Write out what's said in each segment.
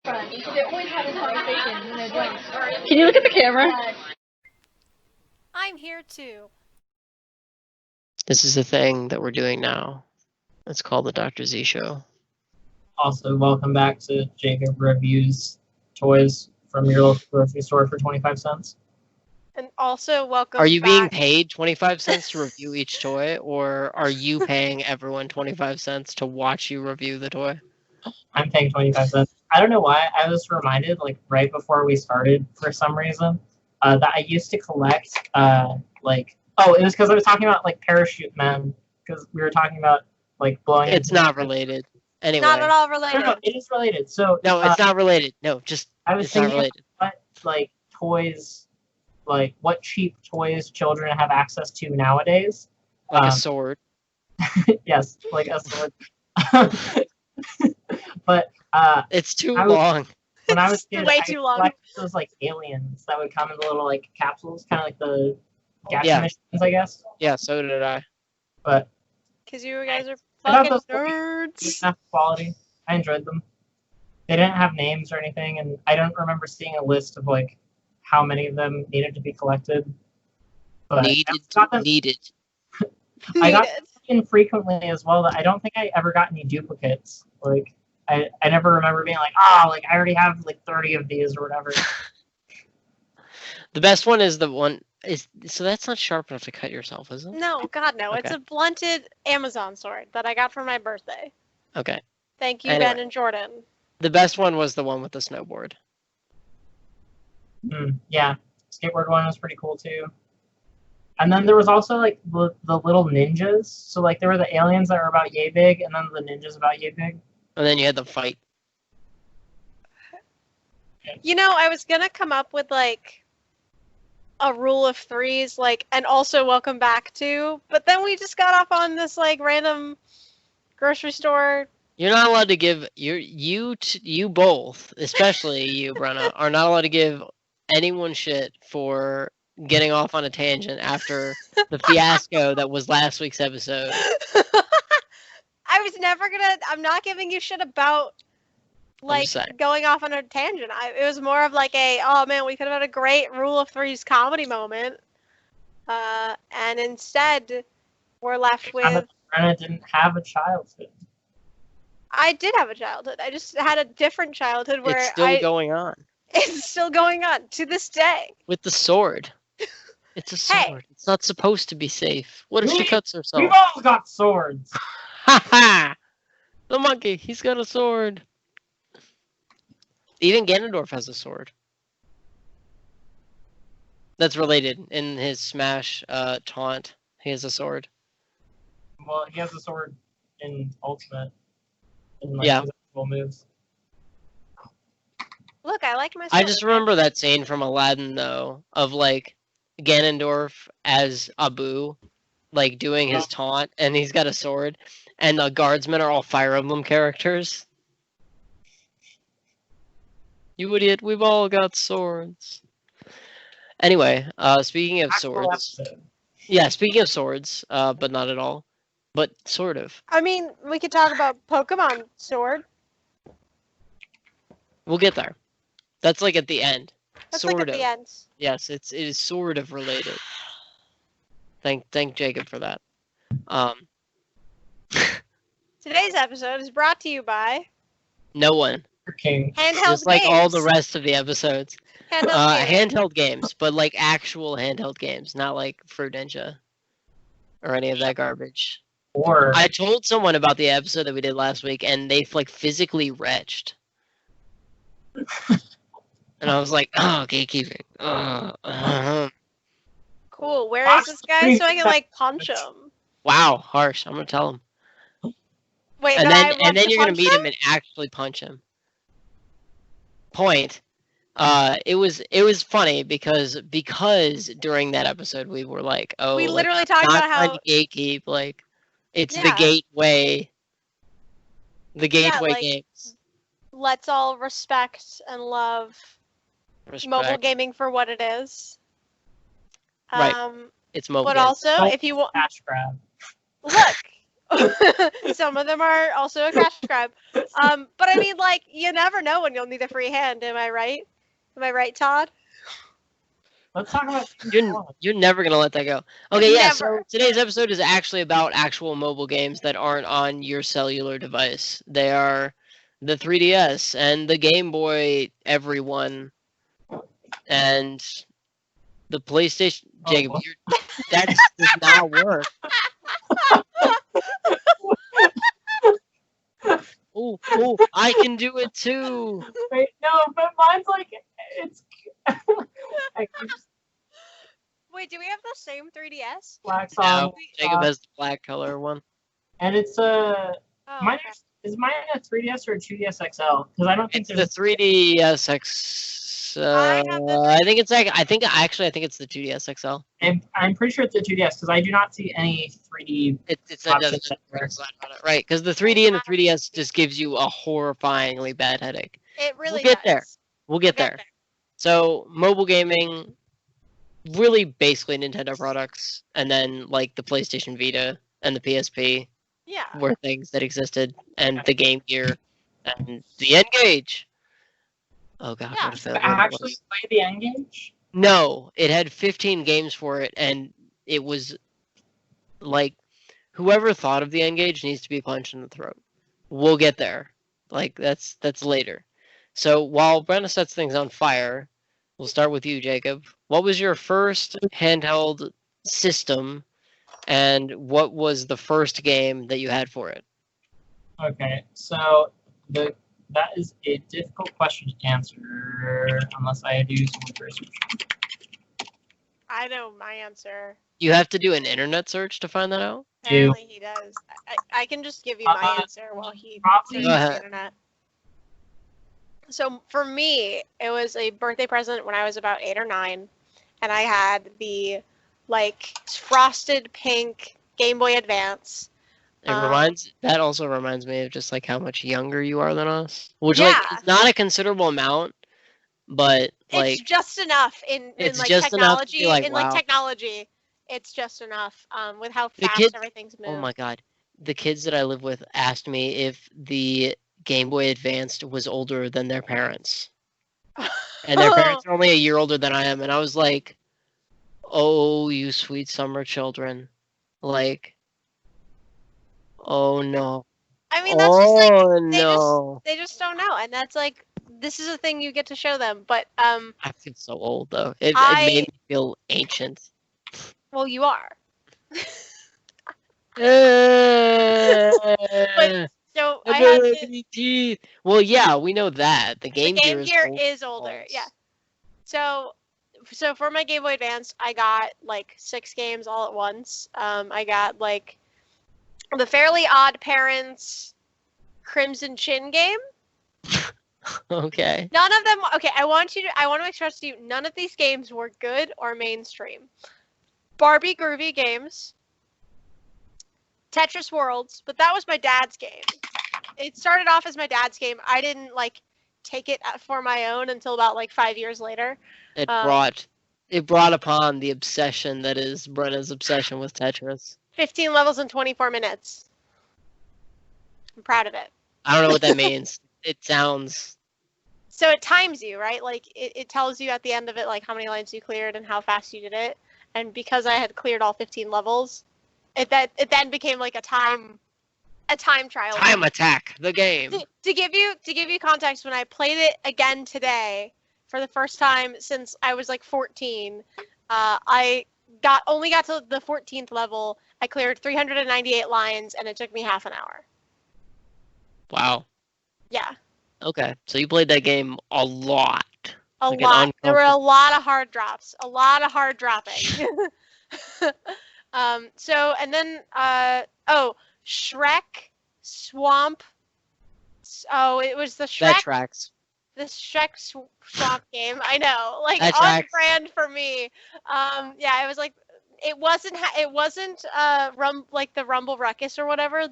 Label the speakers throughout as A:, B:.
A: Can you look at the camera?
B: I'm here too.
C: This is the thing that we're doing now. It's called the Dr. Z Show.
D: Also, welcome back to Jacob Reviews Toys from your local grocery store for 25 cents.
B: And also, welcome
C: Are you
B: back.
C: being paid 25 cents to review each toy, or are you paying everyone 25 cents to watch you review the toy?
D: I'm paying 25 cents. I don't know why. I was reminded, like, right before we started, for some reason, that I used to collect, it was because I was talking about, like, Parachute Men, because we were talking about, like, blowing...
C: It's not related. Anyway.
B: Not at all related.
D: No, it is related. So
C: no, it's not related. No, just
D: I was
C: it's not
D: thinking
C: related.
D: what, like, toys, like, what cheap toys children have access to nowadays.
C: Like a sword.
D: Yes, like a sword. But
C: it's too long.
D: When I was a kid,
B: way too long.
D: I collected those like aliens that would come in the little like capsules, kind of like the gacha missions, I guess.
C: Yeah, so did I.
D: But
B: because you guys are
D: I thought
B: fucking
D: those
B: nerds.
D: didn't have quality. I enjoyed them. They didn't have names or anything, and I don't remember seeing a list of like how many of them needed to be collected. But
C: needed.
D: I got them infrequently as well. That I don't think I ever got any duplicates. Like I never remember being like, like I already have like 30 of these or whatever.
C: The best one is the one so that's not sharp enough to cut yourself, is it?
B: No, God no. Okay. It's a blunted Amazon sword that I got for my birthday.
C: Okay.
B: Thank you, Ben and Jordan.
C: The best one was the one with the snowboard.
D: Yeah, skateboard one was pretty cool too. And then there was also like the little ninjas. So like there were the aliens that were about yay big, and then the ninjas about yay big.
C: And then you had the fight.
B: You know, I was gonna come up with like a rule of threes, like, and also welcome back to, but then we just got off on this like random grocery store.
C: You're not allowed to give you both, especially you, Brenna, are not allowed to give anyone shit for getting off on a tangent after the fiasco that was last week's episode.
B: I'm not giving you shit about like going off on a tangent. It was more of like oh man, we could have had a great rule of threes comedy moment. And instead we're left with
D: Brenna didn't have a childhood.
B: I did have a childhood. I just had a different childhood where
C: it's still going on.
B: It's still going on to this day.
C: With the sword. It's a sword. Hey. It's not supposed to be safe. What if she cuts herself?
D: We've all got swords.
C: Ha ha! The monkey, he's got a sword. Even Ganondorf has a sword. That's related. In his Smash taunt, he has a sword.
D: Well, he has a sword in Ultimate. In, like, his actual moves.
B: Look, I like my sword.
C: I just remember that scene from Aladdin, though, of, like, Ganondorf as Abu, like, doing his taunt, and he's got a sword, and the guardsmen are all Fire Emblem characters. You idiot, we've all got swords. Anyway, speaking of swords... Yeah, speaking of swords, but not at all. But sort of.
B: I mean, we could talk about Pokemon Sword.
C: We'll get there. That's like at the end.
B: That's
C: sort
B: like at
C: of.
B: the end.
C: Yes, it is sort of related. Thank Jacob for that.
B: Today's episode is brought to you by
C: no one.
B: Handheld
C: Just like
B: games.
C: all the rest of the episodes.
B: Handheld
C: games, but like actual handheld games, not like Fruit Ninja or any of that garbage.
D: Or
C: I told someone about the episode that we did last week, and they like physically retched. And I was like, oh, gatekeeping.
B: Cool. Where is this guy so I can like punch him?
C: Wow, harsh. I'm gonna tell him.
B: Wait,
C: and then you're gonna meet him and actually punch him. Point. It was funny because during that episode we were like, oh,
B: we literally talked about how
C: to gatekeep, like it's the gateway. The gateway games.
B: Let's all respect and love mobile gaming for what it is.
C: Right. It's mobile.
B: But also, if you want,
D: cash grab.
B: Look, Some of them are also a cash grab. But I mean, like, you never know when you'll need a free hand. Am I right? Am I right, Todd?
D: Let's talk about.
C: You're never gonna let that go. Okay, yeah. So
B: Never.
C: today's episode is actually about actual mobile games that aren't on your cellular device. They are the 3DS and the Game Boy, everyone, and the PlayStation. Jacob, that does not work. Oh, I can do it too.
D: Wait, no, but mine's like it's.
B: Wait, do we have the same 3DS?
D: Black
C: No,
D: song.
C: Jacob has the black color one.
D: And it's a.
B: Oh,
D: Mine
B: okay.
D: is mine a 3DS or a 2DS XL? Because I don't think
C: It's the
D: there's.
C: 3DS X.
B: I have the
C: I think it's like I think it's the 2DS XL.
D: I'm pretty sure it's a 2DS because I do not see any 3D.
C: It's another slide on it, right? Because the 3D and the 3DS just gives you a horrifyingly bad headache.
B: It really
C: We'll get
B: does.
C: there. We'll get there. So mobile gaming, really basically Nintendo products, and then like the PlayStation Vita and the PSP
B: Yeah.
C: were things that existed, and the Game Gear and the N-Gage. Oh god,
B: Yeah.
C: what a failure
D: I
C: it
D: actually
C: was.
D: play the N-Gage.
C: No, it had 15 games for it, and it was like whoever thought of the N-Gage needs to be punched in the throat. We'll get there. Like that's later. So while Brenna sets things on fire, we'll start with you, Jacob. What was your first handheld system, and what was the first game that you had for it?
D: Okay, so that is a difficult question to answer unless I do some research.
B: I know my answer.
C: You have to do an internet search to find that out?
B: Apparently he does. I can just give you my answer while he
D: probably-
B: searches
C: Go
B: the
C: ahead.
B: internet. So for me, it was a birthday present when I was about 8 or 9, and I had the like frosted pink Game Boy Advance.
C: That also reminds me of just like how much younger you are than us. Which
B: Yeah.
C: like it's not a considerable amount, but like
B: It's just enough in
C: it's
B: like
C: just enough to be
B: technology.
C: like,
B: in like
C: wow.
B: technology, it's just enough. With how
C: The
B: fast
C: kids-
B: everything's moved.
C: Oh my god. The kids that I live with asked me if the Game Boy Advanced was older than their parents. And their parents are only a year older than I am, and I was like, oh, you sweet summer children. Like, oh no.
B: I mean, that's just like
C: Oh
B: they
C: no.
B: they just don't know, and that's like this is a thing you get to show them. But
C: I feel so old though. It
B: I-
C: made me feel ancient.
B: well, you are.
C: But
B: So I had the
C: teeth. Well, yeah, we know that the Game
B: Game Gear
C: old.
B: is older. Yeah. So for my Game Boy Advance, I got like 6 games all at once. I got like the Fairly Odd Parents Crimson Chin game.
C: Okay.
B: None of them. Okay, I want to express to you, none of these games were good or mainstream. Barbie Groovy games, Tetris Worlds, but that was my dad's game. It started off as my dad's game. I didn't like take it for my own until about like 5 years later.
C: It brought upon the obsession that is Brenna's obsession with Tetris.
B: 15 levels in 24 minutes. I'm proud of it.
C: I don't know what that means. It sounds.
B: So it times you, right? Like it tells you at the end of it like how many lines you cleared and how fast you did it. And because I had cleared all 15 levels, it then became like a time trial.
C: Time Attack, the game.
B: To give you context, when I played it again today for the first time since I was like 14, I only got to the 14th level. I cleared 398 lines, and it took me half an hour.
C: Wow.
B: Yeah,
C: Okay, so you played that game a lot.
B: a
C: Like an
B: lot. There were a
C: uncomfortable-
B: lot of hard drops, a lot of hard dropping. So and then Shrek Swamp. Oh, it was the Shrek.
C: That tracks.
B: This Shrek Swamp game. I know, like
C: That
B: on
C: tracks.
B: brand for me. Yeah, it was like it wasn't like the Rumble Ruckus or whatever.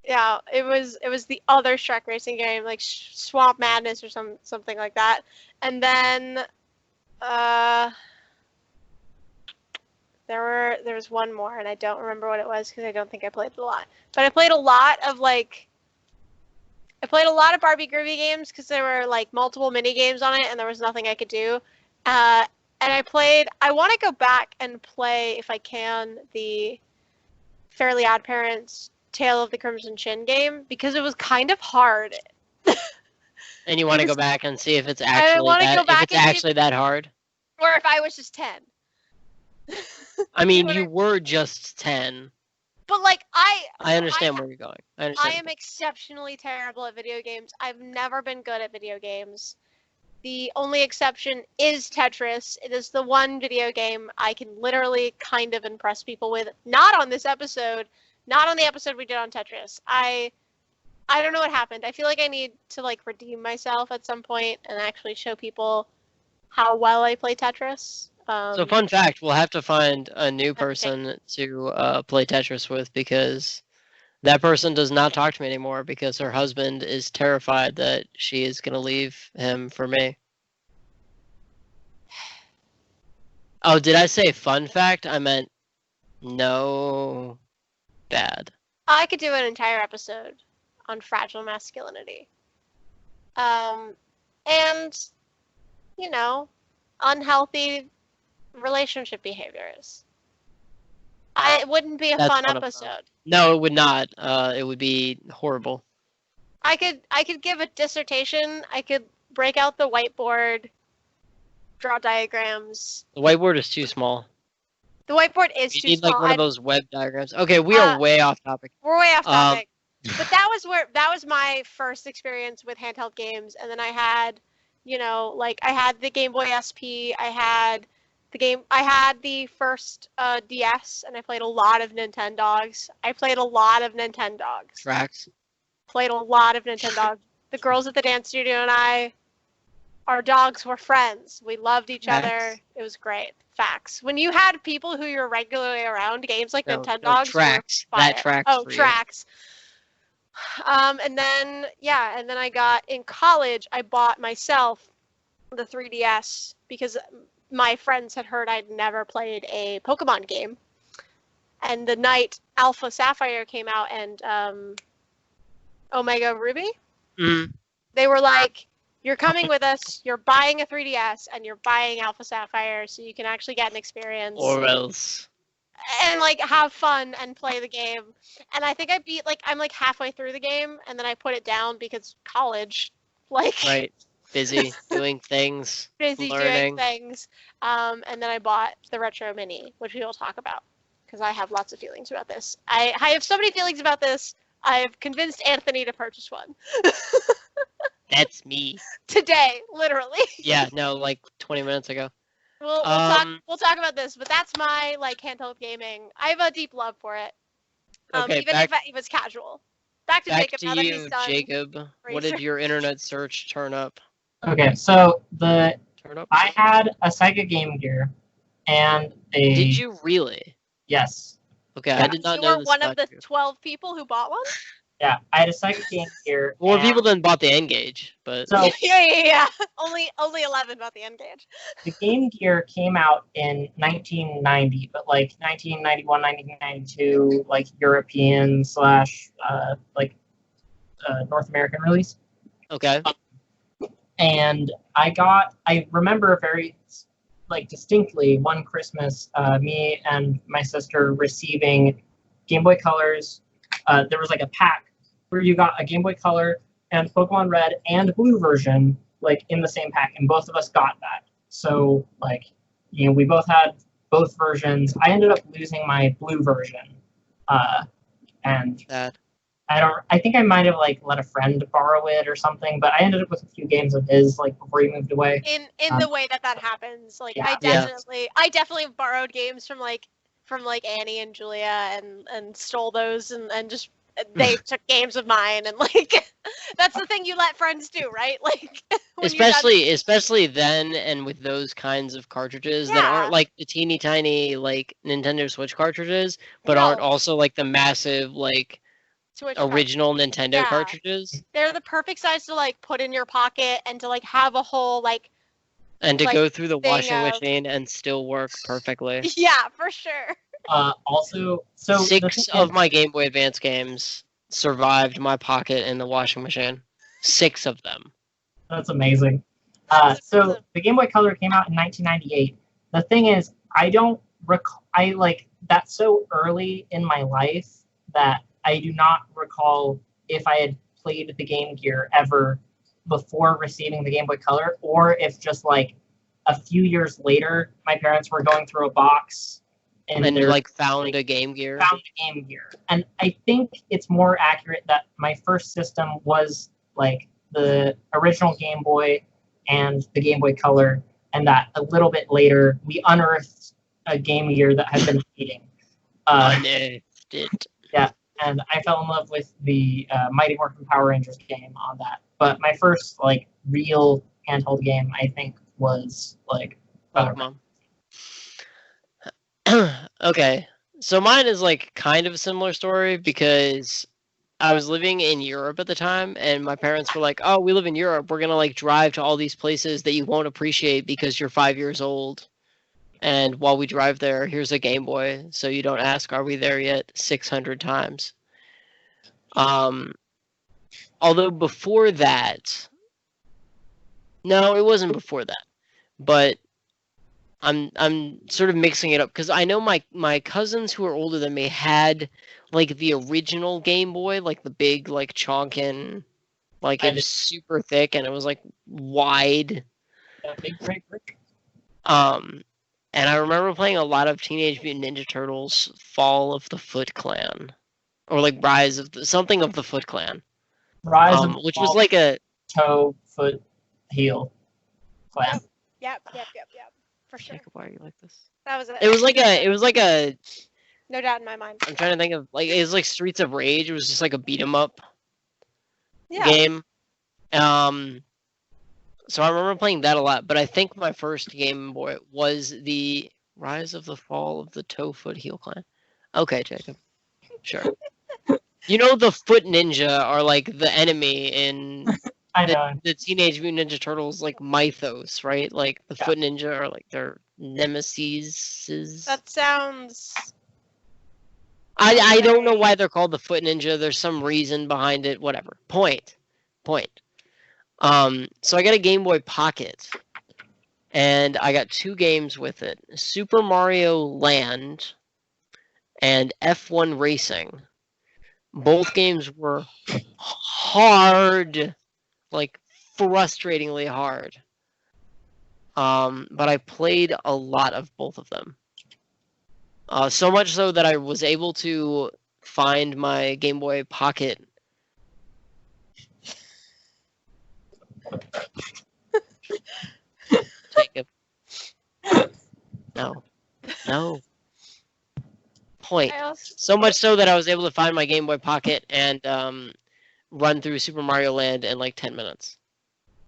B: It was the other Shrek racing game, like Swamp Madness or something like that. And then There's one more, and I don't remember what it was because I don't think I played it a lot. But I played a lot of Barbie Groovy games because there were like multiple mini games on it, and there was nothing I could do. And I want to go back and play, if I can, the Fairly Odd Parents Tale of the Crimson Chin game because it was kind of hard.
C: And you want to go back and see if it's actually that hard?
B: Or if I was just 10.
C: I mean, you were just 10.
B: But like
C: I understand where you're going. I
B: am exceptionally terrible at video games. I've never been good at video games. The only exception is Tetris. It is the one video game I can literally kind of impress people with. Not on this episode. Not on the episode we did on Tetris. I don't know what happened. I feel like I need to like redeem myself at some point and actually show people how well I play Tetris.
C: So fun fact, we'll have to find a new person to play Tetris with because that person does not talk to me anymore because her husband is terrified that she is going to leave him for me. Oh, did I say fun fact? I meant no bad.
B: I could do an entire episode on fragile masculinity. And, you know, unhealthy relationship behaviors. It wouldn't be a fun episode.
C: No, it would not. It would be horrible.
B: I could give a dissertation. I could break out the whiteboard, draw diagrams.
C: The whiteboard is too small.
B: The whiteboard is too small.
C: You need like one of those web diagrams. Okay, we are way off topic.
B: We're way off topic. But that was my first experience with handheld games, and then I had, you know, like I had the Game Boy SP, I had the first DS, and I played a lot of Nintendogs. I played a lot of Nintendogs.
C: Tracks.
B: Played a lot of Nintendogs. The girls at the dance studio and our dogs were friends. We loved each other. It was great. Facts. When you had people who you're regularly around, games like Nintendogs.
C: Tracks. That tracks.
B: Oh, Tracks. And then I got, in college, I bought myself the 3DS because my friends had heard I'd never played a Pokemon game. And the night Alpha Sapphire came out and Omega Ruby, they were like, you're coming with us, you're buying a 3DS, and you're buying Alpha Sapphire so you can actually get an experience.
C: Or else.
B: And like have fun and play the game. And I think I'm like halfway through the game and then I put it down because college, like
C: right, busy doing things, learning.
B: Doing things. And then I bought the Retro Mini, which we will talk about because I have lots of feelings about this. I have so many feelings about this. I've convinced Anthony to purchase one.
C: That's me.
B: Today, literally.
C: Yeah, no, like 20 minutes ago.
B: We'll talk about this, but that's my like handheld gaming. I have a deep love for it.
C: Okay,
B: even if it was casual. Back to Jacob.
C: Back to you, Jacob. What did your internet search turn up?
D: Okay, so I had a Sega Game Gear and a.
C: Did you really?
D: Yes.
C: Okay, yeah. I did not know.
B: You were one of the 12 people who bought one?
D: Yeah, I had a Sega Game Gear.
C: More people than bought the N-Gage, but
D: so,
B: yeah. Only 11 bought the N-Gage.
D: The Game Gear came out in 1990, but like 1991, 1992, like European / North American release.
C: Okay.
D: And I remember very distinctly one Christmas, me and my sister receiving Game Boy Colors. There was like a pack where you got a Game Boy Color and Pokemon Red and Blue version like in the same pack, and both of us got that. So we both had both versions. I ended up losing my blue version, and I think I might have let a friend borrow it or something, but I ended up with a few games of his before he moved away.
B: In the way that happens, I definitely borrowed games from Annie and Julia and stole those and just they took games of mine and that's the thing you let friends do, right?
C: Especially then and with those kinds of cartridges that aren't like the teeny tiny Nintendo Switch cartridges, but aren't also the massive Switch original Nintendo cartridges.
B: They're the perfect size to put in your pocket and to have a whole
C: And to
B: like,
C: go through the
B: thing
C: washing
B: of-
C: machine and still work perfectly.
B: Yeah, for sure.
D: Also, so the
C: 6
D: thing
C: of
D: is-
C: my Game Boy Advance games survived my pocket in the washing machine. 6 of them.
D: That's amazing. So the Game Boy Color came out in 1998. The thing is, I don't recall. I like that's so early in my life that I do not recall if I had played the Game Gear ever before receiving the Game Boy Color, or if just like a few years later, my parents were going through a box
C: And
D: and
C: you
D: they're
C: like found a Game Gear.
D: found the Game Gear. And I think it's more accurate that my first system was like the original Game Boy and the Game Boy Color, and that a little bit later we unearthed a Game Gear that had been fading.
C: Unearthed it.
D: And I fell in love with the Mighty Morphin Power Rangers game on that. But my first like real handheld game, I think, was like
C: Pokemon. Okay, so mine is like kind of a similar story because I was living in Europe at the time, and my parents were like, "Oh, we live in Europe. We're gonna like drive to all these places that you won't appreciate because you're 5 years old. And while we drive there, here's a Game Boy, so you don't ask, are we there yet? 600 times." Although before that, no, it wasn't before that, but I'm sort of mixing it up because I know my cousins who are older than me had like the original Game Boy, like the big like chonkin, like it was super thick and it was like wide.
D: big break.
C: And I remember playing a lot of Teenage Mutant Ninja Turtles: Fall of the Foot Clan, or like Rise of something of the Foot Clan, which was like a
D: toe, foot, heel clan.
B: Yep. For sure.
C: Jacob, why are you like this?
B: That was it.
C: It was like a.
B: No doubt in my mind.
C: I'm trying to think of like it was like Streets of Rage. It was just like a beat 'em up
B: Yeah.
C: game. So I remember playing that a lot, but I think my first Game Boy was the Rise of the Fall of the Toe Foot Heel Clan. Okay, Jacob. Sure. You know the Foot Ninja are like the enemy in the Teenage Mutant Ninja Turtles like mythos, right? Like the Foot Ninja are like their nemesis.
B: That sounds.
C: I don't know why they're called the Foot Ninja. There's some reason behind it. Whatever. Point. So I got a Game Boy Pocket, and I got 2 games with it: Super Mario Land and F1 Racing. Both games were hard, like frustratingly hard. But I played a lot of both of them. So much so that I was able to find my Game Boy Pocket. Jacob. No. Point. So much so that I was able to find my Game Boy Pocket and run through Super Mario Land in like 10 minutes.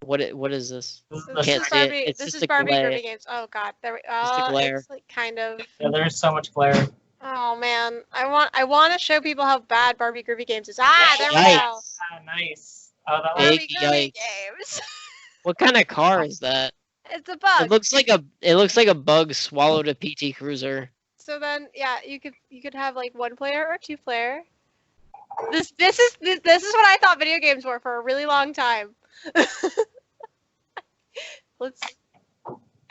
C: What is this? Can't see it. It's
B: This
C: just
B: is
C: a
B: Barbie
C: glare.
B: Derby games. Oh god,
C: Just a glare.
B: it's like kind of.
D: Yeah, there's so much glare.
B: Oh man, I want to show people how bad Barbie Groovy Games is. There we go.
C: Yikes.
D: Nice. Oh, that
C: Big
B: Barbie Groovy
C: yikes.
B: Games.
C: What kind of car is that?
B: It's a bug.
C: It looks like a bug swallowed a PT Cruiser.
B: So then, yeah, you could have like 1 player or 2 player. This is what I thought video games were for a really long time.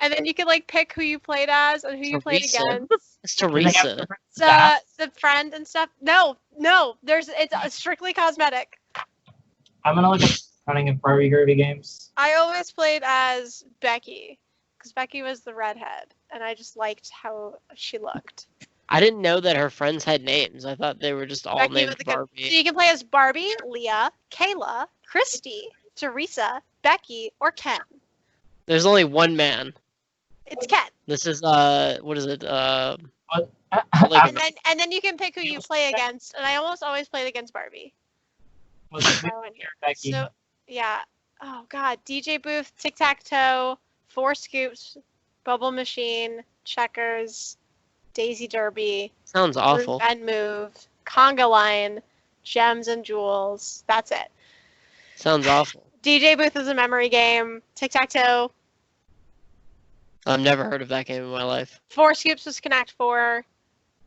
B: And then you could like pick who you played as and who you played
C: Teresa.
B: against.
C: It's Teresa.
B: The friend and stuff. No, it's strictly cosmetic.
D: I'm gonna look at running of Barbie Groovy Games.
B: I always played as Becky because Becky was the redhead, and I just liked how she looked.
C: I didn't know that her friends had names. I thought they were just all
B: Becky
C: named
B: was a good-
C: Barbie.
B: So you can play as Barbie, Leah, Kayla, Christy, Teresa, Becky, or Ken.
C: There's only one man.
B: It's Ken.
C: This is what is it?
B: And then you can pick who you play against. And I almost always played against Barbie.
D: Becky.
B: So yeah. Oh god. DJ Booth, Tic Tac Toe, 4 Scoops, Bubble Machine, Checkers, Daisy Derby,
C: Sounds awful.
B: And Move, Conga Line, Gems and Jewels. That's it.
C: Sounds awful.
B: DJ Booth is a memory game. Tic Tac Toe.
C: I've never heard of that game in my life.
B: Four Scoops was Connect 4.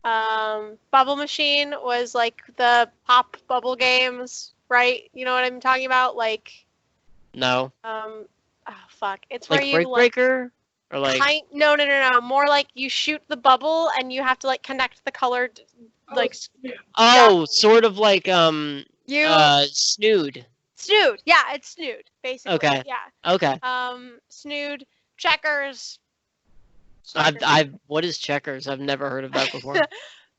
B: Bubble Machine was like the pop bubble games, right? You know what I'm talking about? Like,
C: No.
B: oh fuck, it's where
C: Like
B: you
C: Break Breaker? Or like...
B: No, more like you shoot the bubble and you have to like connect the colored like
C: Oh, sort of like Snood.
B: Snood. Yeah, it's Snood basically.
C: Okay.
B: Yeah.
C: Okay.
B: Snood, Checkers.
C: What is Checkers? I've never heard of that before.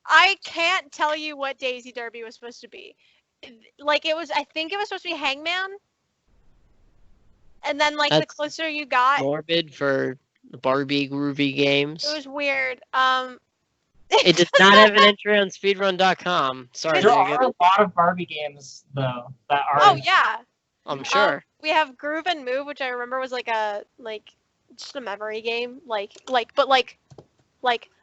B: I can't tell you what Daisy Derby was supposed to be. Like I think it was supposed to be Hangman. And then like the closer you got,
C: morbid for Barbie groovy games.
B: It was weird.
C: It does not have an entry on speedrun.com. Sorry.
D: There are a lot of Barbie games though that are.
B: Oh yeah.
C: I'm sure.
B: We have Groove and Move, which I remember was like just a memory game, like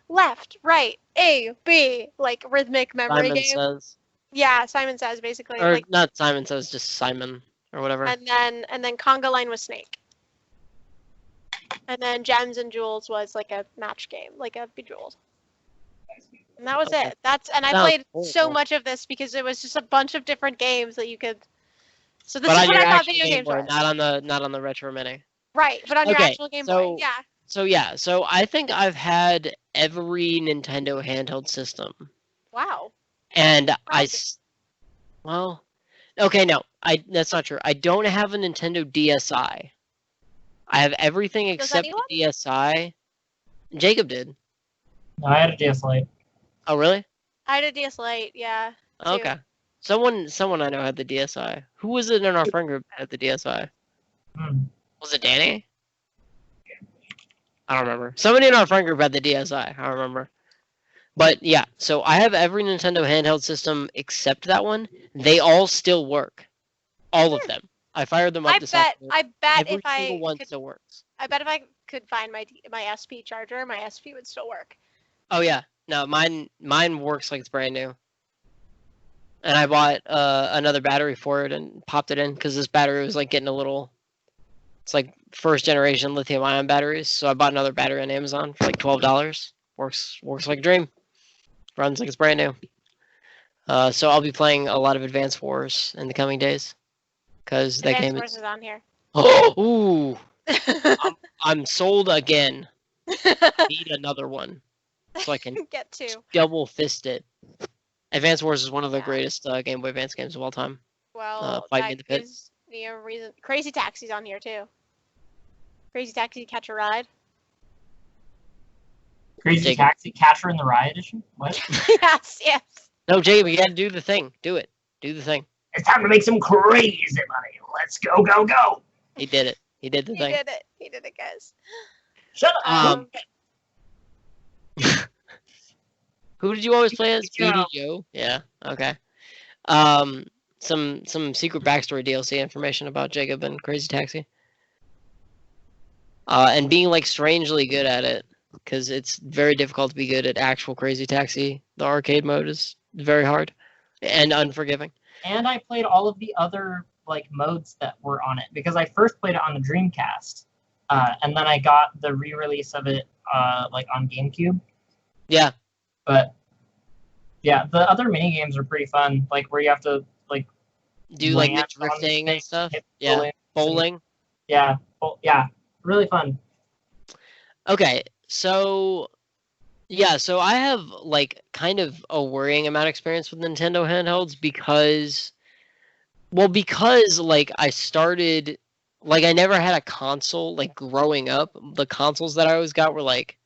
B: left, right, A, B, like rhythmic memory
C: Simon
B: game.
C: Says.
B: Yeah, Simon Says basically.
C: Or
B: like,
C: not Simon Says, just Simon or whatever.
B: And then Conga Line was Snake. And then Gems and Jewels was like a match game, like a Bejeweled. And that was it. I played so much of this because it was just a bunch of different games that you could. So this is what I thought video games were.
C: Not on the Retro Mini.
B: Right, but on your actual Game Boy, yeah.
C: So I think I've had every Nintendo handheld system.
B: Wow.
C: And that's not true. I don't have a Nintendo DSi. I have everything except the DSi. Jacob did.
D: No, I had a DS Lite.
C: Oh, really?
B: I had a DS Lite, yeah.
C: Okay. Someone I know had the DSi. Who was it in our friend group that had the DSi? Was it Danny? I don't remember. Somebody in our friend group had the DSi. I don't remember. But yeah, so I have every Nintendo handheld system except that one. They all still work. All of them. I fired them up this afternoon.
B: I bet
C: every single one still works.
B: I bet if I could find my SP charger, my SP would still work.
C: Oh yeah. No, mine works like it's brand new. And I bought another battery for it and popped it in because this battery was like getting a little. It's like first generation lithium ion batteries, so I bought another battery on Amazon for like $12. Works like a dream. Runs like it's brand new. So I'll be playing a lot of Advance Wars in the coming days because that game
B: is on here.
C: Oh, ooh! I'm sold again. Need another one so I can
B: get two.
C: Double fist it. Advance Wars is one of the greatest Game Boy Advance games of all time.
B: Well, that gives me a reason. Crazy Taxi's on here too. Crazy Taxi Catch a Ride.
D: Crazy Taxi Catcher in the Rye edition? What?
B: Yes.
C: No, Jacob, you gotta do the thing. Do it. Do the thing.
D: It's time to make some crazy money. Let's go, go, go.
C: He did it. He did the thing.
B: He did it, guys.
D: Shut up.
C: Who did you always play as? Speedy Joe? Yeah, okay. Some secret backstory DLC information about Jacob and Crazy Taxi. And being like strangely good at it, because it's very difficult to be good at actual Crazy Taxi. The arcade mode is very hard and unforgiving.
D: And I played all of the other like modes that were on it because I first played it on the Dreamcast, and then I got the re-release of it like on GameCube.
C: Yeah.
D: But yeah, the other mini games are pretty fun, like where you have to like
C: do like the drifting and stuff. Yeah, bowling.
D: Yeah, really fun.
C: Okay, so yeah, so I have like kind of a worrying amount of experience with Nintendo handhelds because like I started, like I never had a console. Like growing up, the consoles that I always got were like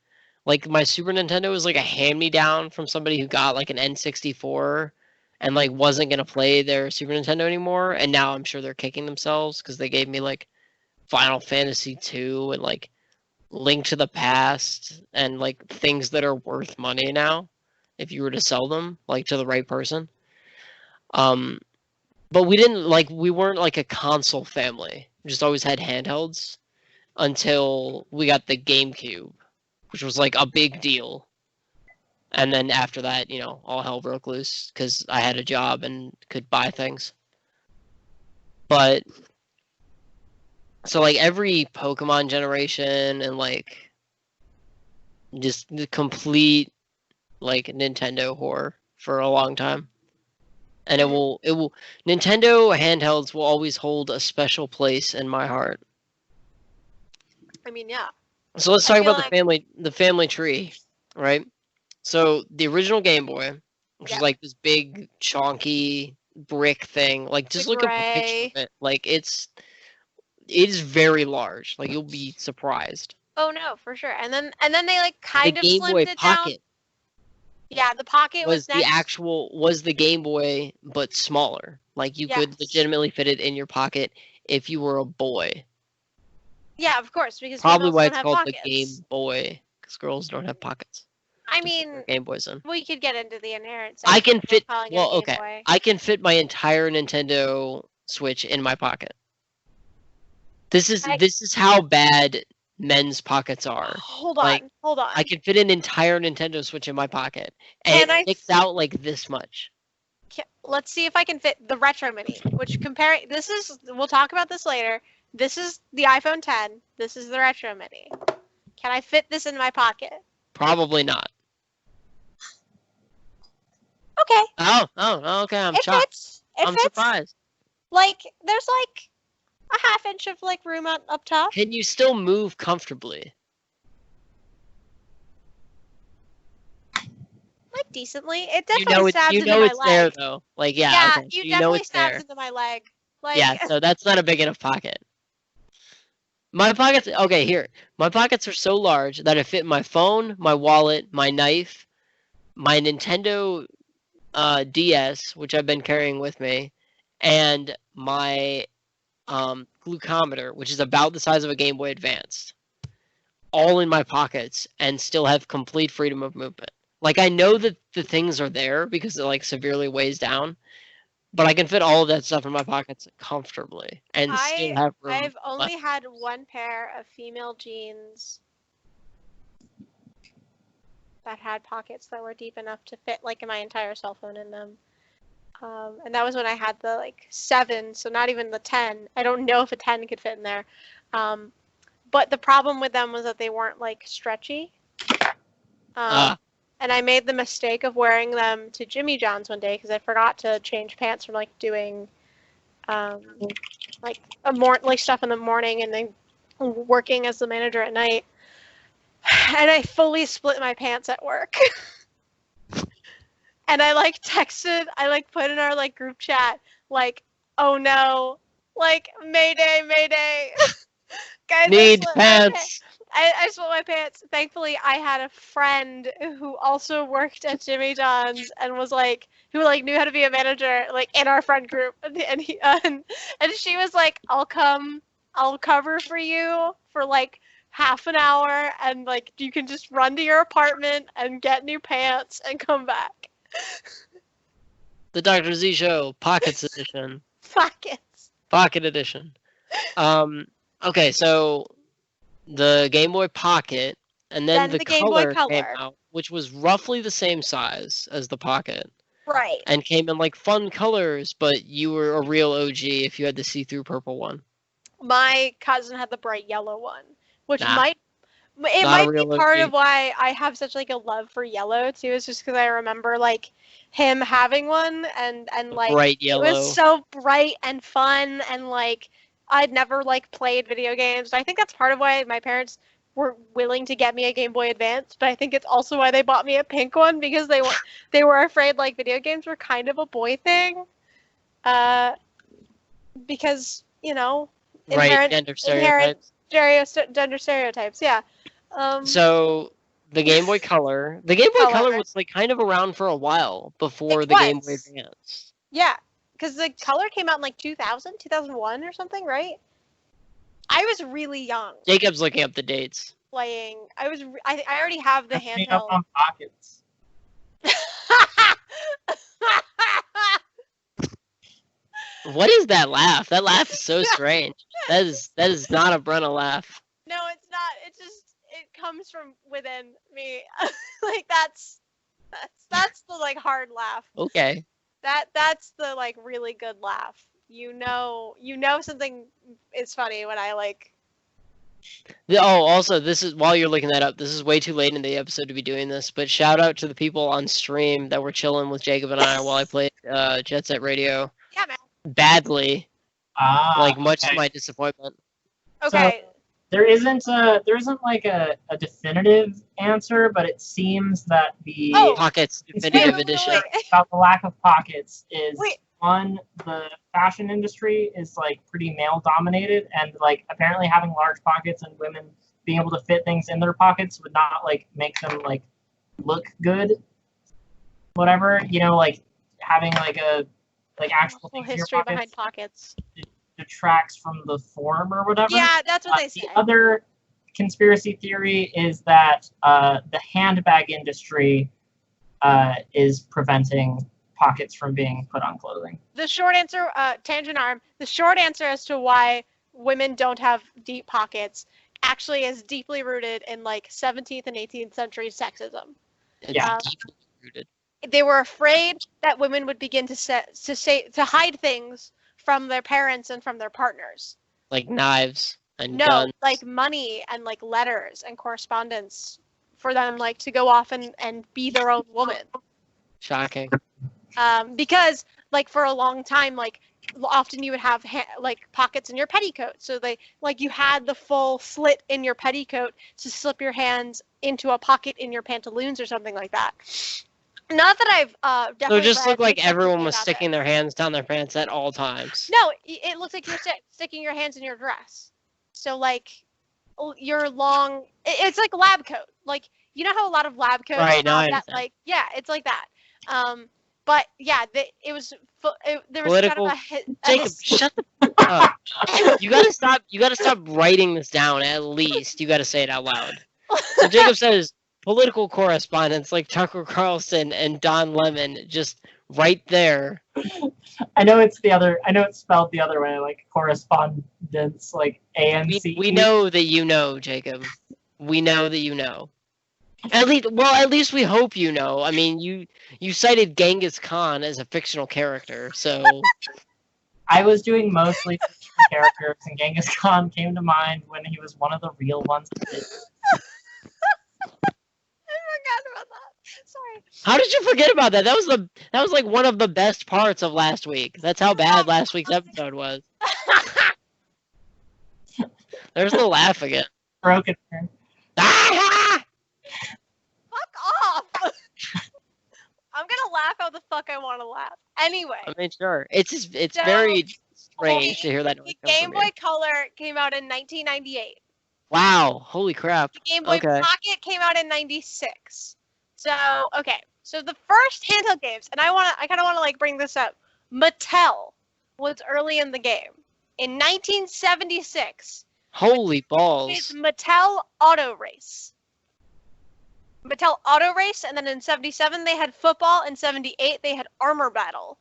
C: my Super Nintendo was like a hand-me-down from somebody who got like an N64 and like wasn't gonna play their Super Nintendo anymore, and now I'm sure they're kicking themselves because they gave me like Final Fantasy 2 and like Link to the Past and like things that are worth money now if you were to sell them like to the right person. But we weren't like a console family. We just always had handhelds until we got the GameCube, which was like a big deal. And then after that, you know, all hell broke loose because I had a job and could buy things. But so like every Pokemon generation and like just the complete like Nintendo whore for a long time. And it will Nintendo handhelds will always hold a special place in my heart.
B: I mean, yeah.
C: So let's
B: I
C: talk
B: feel
C: about the family tree, right? So the original Game Boy, which is like this big chonky brick thing, like just look up a picture of it. Like it is very large. Like you'll be surprised.
B: Oh no, for sure. And then they like kind
C: the
B: of
C: Game
B: slimmed
C: Boy
B: it
C: Pocket
B: down. Yeah, the Pocket was
C: the
B: next.
C: was the Game Boy but smaller. Like you could legitimately fit it in your pocket if you were a boy.
B: Yeah, of course, because
C: probably
B: females
C: why
B: don't
C: it's
B: have
C: called
B: pockets.
C: the Game Boy, because girls don't have pockets.
B: I
C: Just
B: mean,
C: like their Game Boys in.
B: we could get into the inherent.
C: I can fit.
B: Calling it a
C: Well,
B: Game
C: okay.
B: Boy.
C: I can fit my entire Nintendo Switch in my pocket. This is how bad men's pockets are.
B: Hold on, hold on.
C: I can fit an entire Nintendo Switch in my pocket, and it sticks out like this much.
B: Let's see if I can fit the Retro Mini. Which we'll talk about this later. This is the iPhone 10. This is the Retro Mini. Can I fit this in my pocket?
C: Probably not.
B: Okay.
C: Oh, okay. I'm shocked. I'm surprised.
B: Like, there's like a half inch of like room up top.
C: Can you still move comfortably?
B: Like decently. It definitely stabs into my leg.
C: There though. Like
B: yeah,
C: okay.
B: you definitely stabs into my leg. Like,
C: yeah, so that's not a big enough pocket. My pockets, okay, here. My pockets are so large that I fit my phone, my wallet, my knife, my Nintendo DS, which I've been carrying with me, and my glucometer, which is about the size of a Game Boy Advance, all in my pockets, and still have complete freedom of movement. Like, I know that the things are there because it, like, severely weighs down, but I can fit all of that stuff in my pockets comfortably and still have room.
B: I've only had one pair of female jeans that had pockets that were deep enough to fit like my entire cell phone in them. And that was when I had the like 7, so not even the 10. I don't know if a 10 could fit in there. But the problem with them was that they weren't like stretchy. And I made the mistake of wearing them to Jimmy John's one day because I forgot to change pants from like doing like stuff in the morning and then working as the manager at night. And I fully split my pants at work. And I like texted, I like put in our like group chat, like, oh no, like Mayday, Mayday. Guys,
C: need pants.
B: I split my pants. Thankfully, I had a friend who also worked at Jimmy John's and was like, who like knew how to be a manager, like in our friend group, and she was like, I'll cover for you for like half an hour, and like you can just run to your apartment and get new pants and come back.
C: The Dr. Z Show Pockets Edition.
B: Pocket
C: Edition. Okay, so the Game Boy Pocket, and then the
B: Game Boy
C: Color came out, which was roughly the same size as the Pocket.
B: Right.
C: And came in like fun colors, but you were a real OG if you had the see-through purple one.
B: My cousin had the bright yellow one, which might be
C: OG.
B: part of why I have such like a love for yellow too. Is just because I remember like him having one and like
C: bright yellow.
B: It was so bright and fun, and like I'd never like played video games. I think that's part of why my parents were willing to get me a Game Boy Advance, but I think it's also why they bought me a pink one, because they were afraid like video games were kind of a boy thing. Because, you know, inherent gender stereotypes, yeah.
C: So the Game Boy Color, was like kind of around for a while before the Game Boy Advance.
B: Yeah, because the Color came out in like 2000, 2001 or something, right? I was really young.
C: Jacob's looking up the dates.
B: Playing, I already have the handheld.
D: Up on pockets.
C: What is that laugh? That laugh is so strange. That is not a Brenna laugh.
B: No, it's not. It comes from within me. Like that's the like hard laugh.
C: Okay.
B: That's the like really good laugh. You know something is funny when I like
C: Also, this is while you're looking that up. This is way too late in the episode to be doing this, but shout out to the people on stream that were chilling with Jacob and I while I played Jet Set Radio.
B: Yeah, man.
C: Badly, much to
D: Okay.
C: my disappointment.
B: Okay.
D: There isn't like a definitive answer, but it seems that the
B: Oh.
C: Pockets
B: Wait,
C: definitive
B: wait,
C: edition.
B: wait.
D: about the lack of pockets is
B: Wait.
D: one, the fashion industry is like pretty male dominated, and like apparently having large pockets and women being able to fit things in their pockets would not like make them like look good. Whatever, like having like a actual
B: Whole
D: things in your
B: history
D: pockets
B: behind pockets.
D: detracts from the form or whatever.
B: Yeah, that's what they say.
D: The other conspiracy theory is that the handbag industry is preventing pockets from being put on clothing.
B: The short answer, tangent arm, the short answer as to why women don't have deep pockets actually is deeply rooted in like 17th and 18th century sexism.
C: It's
D: Yeah.
C: deeply rooted.
B: They were afraid that women would begin to hide things from their parents and from their partners.
C: Like knives and
B: No,
C: guns.
B: like money and like letters and correspondence for them like to go off and be their own woman.
C: Shocking.
B: Because like for a long time, like often you would have like pockets in your petticoat, so they like you had the full slit in your petticoat to slip your hands into a pocket in your pantaloons or something like that. Not that I've
C: So
B: definitely.
C: it just
B: read
C: looked like
B: extensively
C: everyone was
B: about
C: sticking
B: it.
C: their hands down their pants at all times.
B: No, it looks like you're sticking your hands in your dress. So like your long, it's like lab coat. Like you know how a lot of lab coats
C: Right, now I
B: have that
C: understand.
B: like it's like that. But yeah, there was
C: Political-
B: kind of a
C: Jacob, shut the up. You gotta stop. You gotta stop writing this down. At least you gotta say it out loud. So Jacob says political correspondence like Tucker Carlson and Don Lemon, just right there.
D: I know it's spelled the other way, like correspondence, like ANC.
C: We know that you know, Jacob. We know that you know. At least we hope you know. I mean, you cited Genghis Khan as a fictional character, so
D: I was doing mostly fictional characters, and Genghis Khan came to mind when he was one of the real ones.
B: I forgot about that. Sorry.
C: how did you forget about that? That was like one of the best parts of last week. That's how bad last week's episode was. There's the laugh again.
D: Broken.
C: Ah!
B: Fuck off. I'm gonna laugh how the fuck I want to laugh. Anyway,
C: I mean, sure. It's
B: So,
C: very strange to hear that noise
B: the
C: come
B: Game
C: from
B: Boy
C: you.
B: Color came out in 1998.
C: Wow! Holy crap!
B: The Game Boy
C: Okay.
B: Pocket came out in 96. So the first handheld games, and I kind of want to like bring this up. Mattel was early in the game. In 1976,
C: Holy
B: it's
C: balls!
B: Mattel Auto Race. Mattel Auto Race, and then in 77 they had football, in 78 they had Armor Battle.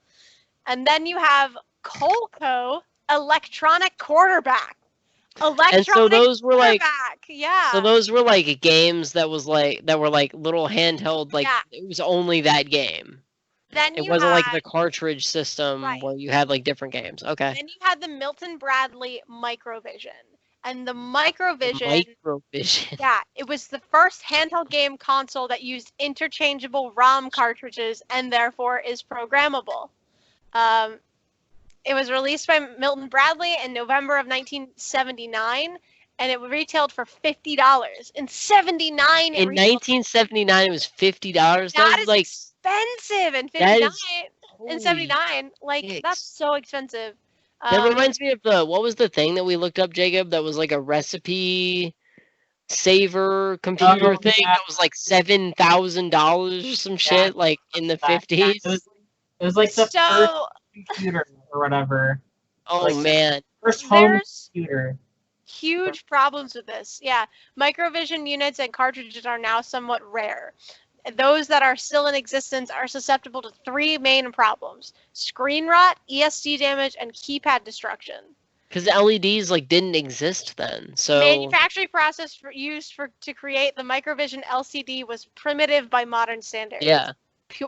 B: And then you have Colco Electronic Quarterback.
C: And so those were like,
B: Quarterback, yeah.
C: so those were like games that were like little handheld, like
B: Yeah.
C: it was only that game.
B: Then
C: It
B: you
C: wasn't like
B: had-
C: the cartridge system
B: Right.
C: where you had like different games. Okay.
B: Then you had the Milton Bradley Microvision. And the Microvision,
C: Microvision.
B: yeah, it was the first handheld game console that used interchangeable ROM cartridges and therefore is programmable. It was released by Milton Bradley in November of 1979, and it retailed for $50. In 79,
C: In 1979, it was $50.
B: that
C: That was
B: is
C: like
B: expensive in
C: that
B: 59.
C: is
B: In
C: holy
B: 79, like
C: dicks.
B: that's so expensive.
C: That reminds me of what was the thing that we looked up, Jacob? That was like a recipe saver computer
D: Oh,
C: thing
D: yeah.
C: that was like $7,000 or some shit, like in the 50s.
D: It was like the first
B: So
D: computer or whatever.
C: Oh
D: like-
C: man,
D: First home
B: there's
D: computer.
B: huge problems with this. Yeah, Microvision units and cartridges are now somewhat rare. Those that are still in existence are susceptible to three main problems: screen rot, ESD damage, and keypad destruction.
C: because LEDs like didn't exist then. So
B: Manufacturing process used to create the Microvision LCD was primitive by modern standards.
C: yeah,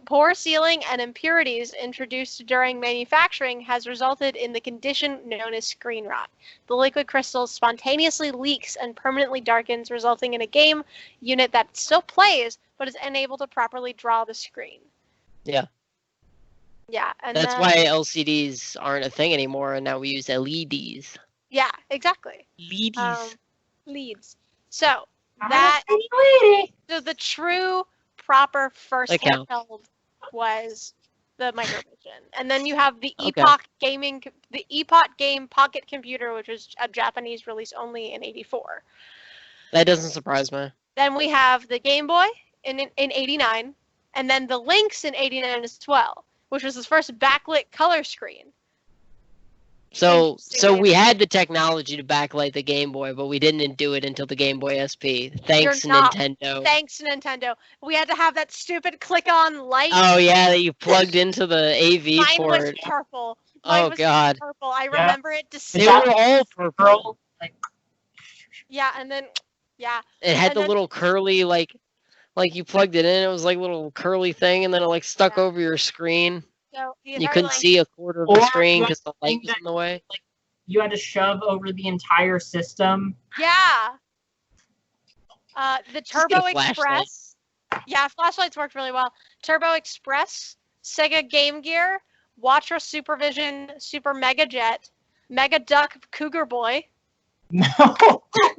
B: Poor sealing and impurities introduced during manufacturing has resulted in the condition known as screen rot. The liquid crystal spontaneously leaks and permanently darkens, resulting in a game unit that still plays but is unable to properly draw the screen.
C: Yeah.
B: Yeah, and
C: that's why LCDs aren't a thing anymore, and now we use LEDs.
B: Yeah, exactly.
C: LEDs.
B: Leads. So so the true proper first handheld was the Microvision, and then you have the Epoch Game Pocket Computer, which was a Japanese release only in '84.
C: That doesn't surprise me.
B: Then we have the Game Boy in '89, and then the Lynx in '89 as well, which was his first backlit color screen.
C: So we had the technology to backlight the Game Boy, but we didn't do it until the Game Boy SP. Nintendo.
B: Thanks, Nintendo. We had to have that stupid click-on light.
C: Oh yeah, that you plugged into the AV
B: Mine
C: port.
B: was purple.
C: God.
B: Purple. I remember it
C: distinctly. They were all purple.
B: Yeah, and then
C: it had the little curly like you plugged it in. It was like a little curly thing, and then it like stuck over your screen.
B: So
C: you couldn't see a quarter of the screen because the light was in the way.
D: Like, you had to shove over the entire system.
B: Yeah. The Turbo Express. Yeah, flashlights worked really well. Turbo Express, Sega Game Gear, Watcher Supervision, Super Mega Jet, Mega Duck Cougar Boy.
D: No.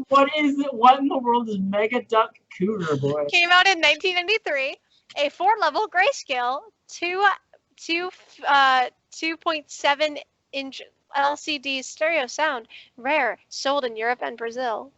D: What is it? What in the world is Mega Duck Cougar Boy?
B: Came out in 1993. A 4-level grayscale, 2.7 inch LCD stereo sound, rare, sold in Europe and Brazil.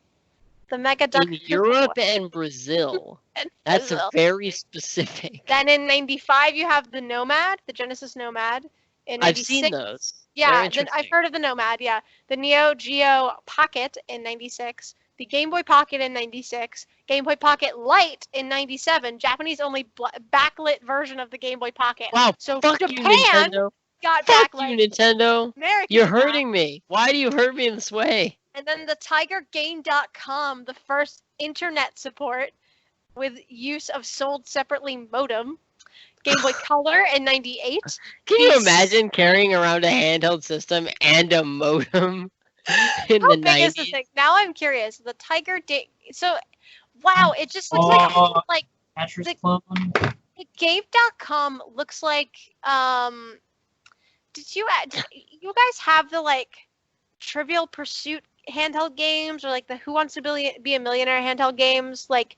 B: The Mega Duck.
C: In Europe and Brazil. That's very specific.
B: Then in '95 you have the Nomad, the Genesis Nomad. In
C: I've seen those.
B: Yeah, I've heard of the Nomad. Yeah, the Neo Geo Pocket in '96. The Game Boy Pocket in '96, Game Boy Pocket Lite in '97, Japanese only backlit version of the Game Boy Pocket.
C: Wow,
B: so
C: fuck
B: Japan
C: you, Nintendo.
B: Got
C: fuck
B: backlit.
C: You, Nintendo.
B: American
C: You're hurting me. Why do you hurt me in this way?
B: And then the TigerGame.com, the first internet support with use of sold separately modem. Game Boy Color in '98.
C: Can you imagine carrying around a handheld system and a modem? In
B: How
C: the
B: big
C: 90s.
B: is the thing? Now I'm curious. The So, wow, it just looks like
D: the
B: Game.com looks like did you guys have the Trivial Pursuit handheld games or the Who Wants to Be a Millionaire handheld games that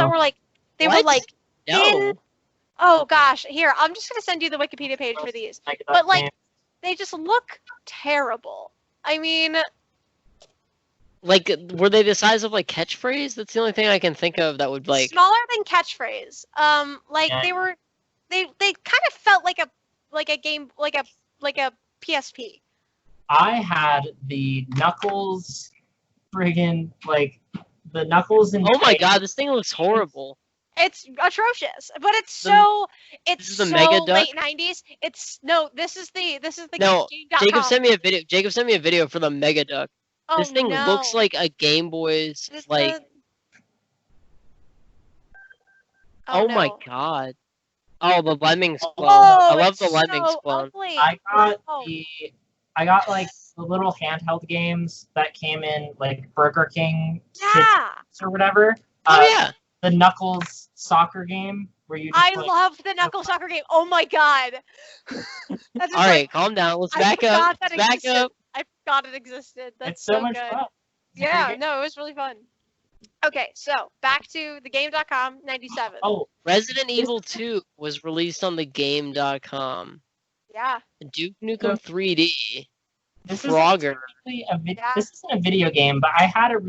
B: were they were
C: no.
B: Oh gosh, here I'm just gonna send you the Wikipedia page for these, but they just look terrible. I mean,
C: were they the size of Catchphrase? That's the only thing I can think of that would
B: smaller than Catchphrase. They were, they kind of felt like a game, like a PSP.
D: I had the Knuckles, friggin' the Knuckles and.
C: Oh my god, this thing looks horrible.
B: It's atrocious, but it's so
C: Mega Duck?
B: late '90s. This is the
C: No,
B: Game.com.
C: Jacob sent me a video. Jacob sent me a video for the Mega Duck.
B: Oh,
C: this thing looks like a Game Boy's Oh my god. Oh, the Lemmings clone. I love the Lemmings clone.
D: I got the little handheld games that came in Burger King or whatever.
C: Oh yeah.
D: The Knuckles soccer game where you.
B: I love the Knuckles soccer game. Oh my god.
C: All right, calm down. Let's back up. Back up.
B: I forgot it existed. That's
D: it's so much
B: good.
D: fun.
B: Yeah, no, it was really fun. Okay, so back to the Game.com '97.
D: Oh,
C: Resident Evil 2 was released on the Game.com.
B: Yeah.
C: Duke Nukem 3D.
D: This
C: Frogger.
D: This isn't a video game, but I had a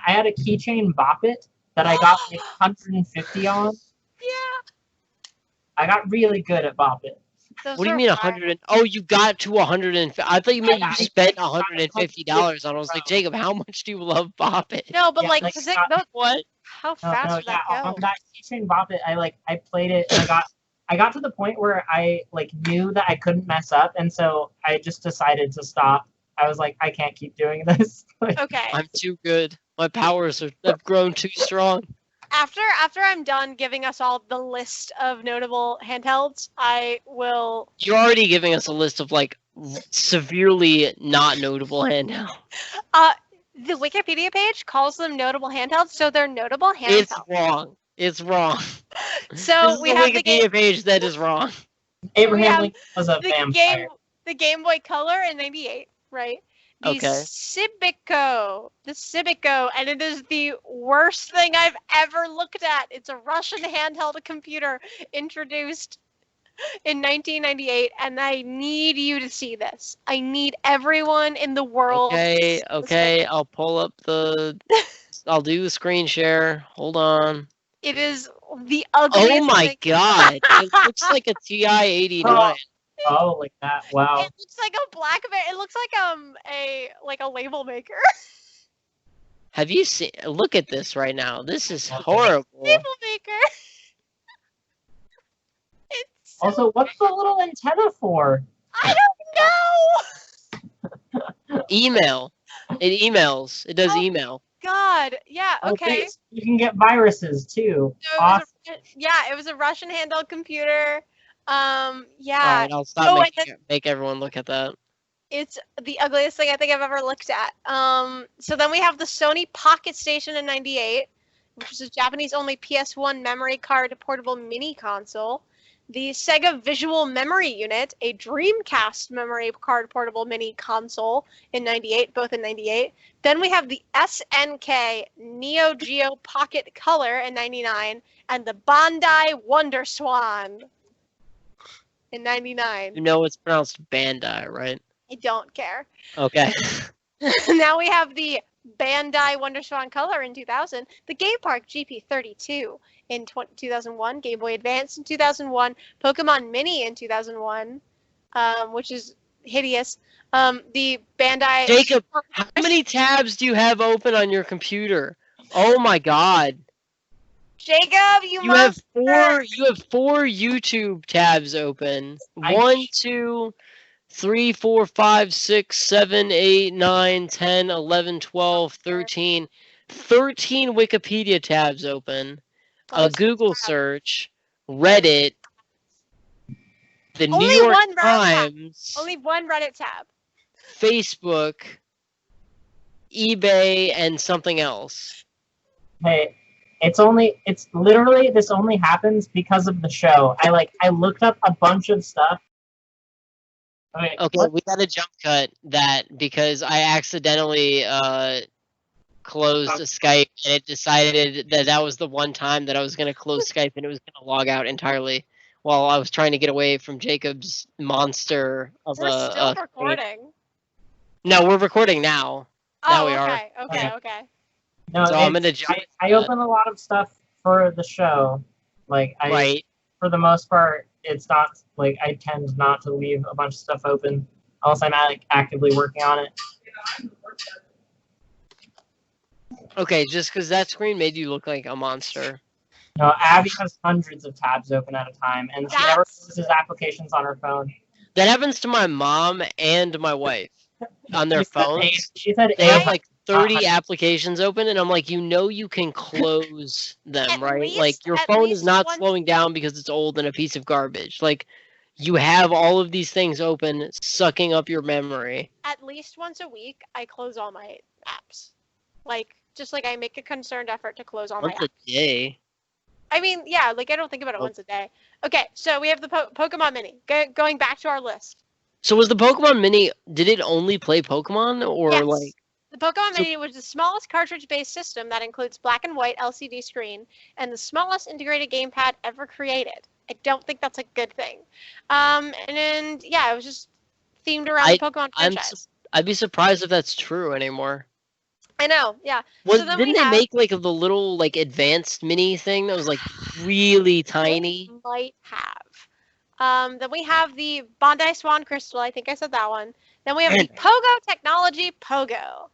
D: I had a keychain Bop It that I got 150 on.
B: Yeah.
D: I got really good at Bop It.
C: What do you mean 100? Oh, you got to 150. I thought you meant you spent $150 on it. I was like, Jacob, how much do you love Bop It?
B: No, but
C: what?
B: How fast would that go?
D: On that keychain Bop It, I played it and I got to the point where I knew that I couldn't mess up, and so I just decided to stop. I was like, I can't keep doing this.
B: Okay.
C: I'm too good. My powers have grown too strong.
B: After I'm done giving us all the list of notable handhelds, I will.
C: You're already giving us a list of like severely not notable handhelds.
B: The Wikipedia page calls them notable handhelds, so they're notable handhelds.
C: It's wrong. It's wrong.
B: So
C: this is
B: we
C: the
B: have the
C: Wikipedia page that is wrong.
D: Abraham Lincoln was a
B: the
D: vampire.
B: the Game Boy Color in '98, right? The
C: Okay.
B: Cibico, and it is the worst thing I've ever looked at. It's a Russian handheld computer introduced in 1998, and I need you to see this. I need everyone in the world.
C: Okay. I'll pull up I'll do the screen share. Hold on.
B: It is the ugliest.
C: Oh my god! It looks like a TI-89.
D: Oh, like that. Wow.
B: It looks like a BlackBerry. It looks like a label maker.
C: Have you seen? Look at this right now. This is horrible.
B: Label maker. It's so
D: Also, what's the little antenna for?
B: I don't know.
C: Email. It emails. It does
B: Oh.
C: email.
B: God, yeah, okay.
D: Okay, you can get viruses too.
B: So it
D: Awesome.
B: it was a Russian handheld computer. Yeah.
C: Alright, I'll stop
B: Oh, and
C: make everyone look at that.
B: It's the ugliest thing I think I've ever looked at. So then we have the Sony Pocket Station in '98, which is a Japanese-only PS1 memory card portable mini console. The Sega Visual Memory Unit, a Dreamcast memory card portable mini console in '98, both in '98. Then we have the SNK Neo Geo Pocket Color in '99, and the Bandai Wonder Swan in '99.
C: You know it's pronounced Bandai, right?
B: I don't care.
C: Okay.
B: Now we have the Bandai Wonder Swan Color in 2000, the Game Park GP32 in 2001, Game Boy Advance in 2001, Pokemon Mini in 2001, which is hideous. The Bandai...
C: Jacob, how many tabs do you have open on your computer? Oh my god.
B: Jacob, you
C: have
B: must...
C: You have 4 YouTube tabs open. 1, 2, 3, 4, 5, 6, 7, 8, 9, 10, 11, 12, 13. 13 Wikipedia tabs open. A Google search, Reddit, the New York Times,
B: only one Reddit tab,
C: Facebook, eBay, and something else.
D: Hey, this only happens because of the show. I looked up a bunch of stuff.
C: Okay, we got to jump cut that because I accidentally closed Skype, and it decided that was the one time that I was going to close Skype and it was going to log out entirely while I was trying to get away from Jacob's monster of
B: We're still recording.
C: No, we're recording now. Now we are.
B: Okay.
D: No,
C: so I'm gonna jump.
D: I open a lot of stuff for the show.
C: Right.
D: For the most part, it's not I tend not to leave a bunch of stuff open unless I'm actively working on it.
C: Okay, just because that screen made you look like a monster.
D: No, Abby has hundreds of tabs open at a time, and she never closes applications on her phone.
C: That happens to my mom and my wife on their phones.
D: She said
C: they have like 30 applications open, and I'm like, you can close them, right? Your phone is not slowing down because it's old and a piece of garbage. You have all of these things open, sucking up your memory.
B: At least once a week, I close all my apps. I make a concerted effort to close all my apps.
C: Once a day?
B: I mean, yeah, I don't think about it once a day. Okay, so we have the Pokemon Mini. Going back to our list.
C: So was the Pokemon Mini, did it only play Pokemon, or
B: yes. The Pokemon Mini was the smallest cartridge-based system that includes black and white LCD screen and the smallest integrated gamepad ever created. I don't think that's a good thing. It was just themed around the Pokemon franchise.
C: I'd be surprised if that's true anymore.
B: I know, yeah.
C: Didn't they make the little advanced mini thing that was really tiny?
B: They might have. Then we have the Bandai Swan Crystal. I think I said that one. Then we have the Pogo Technology Pogo.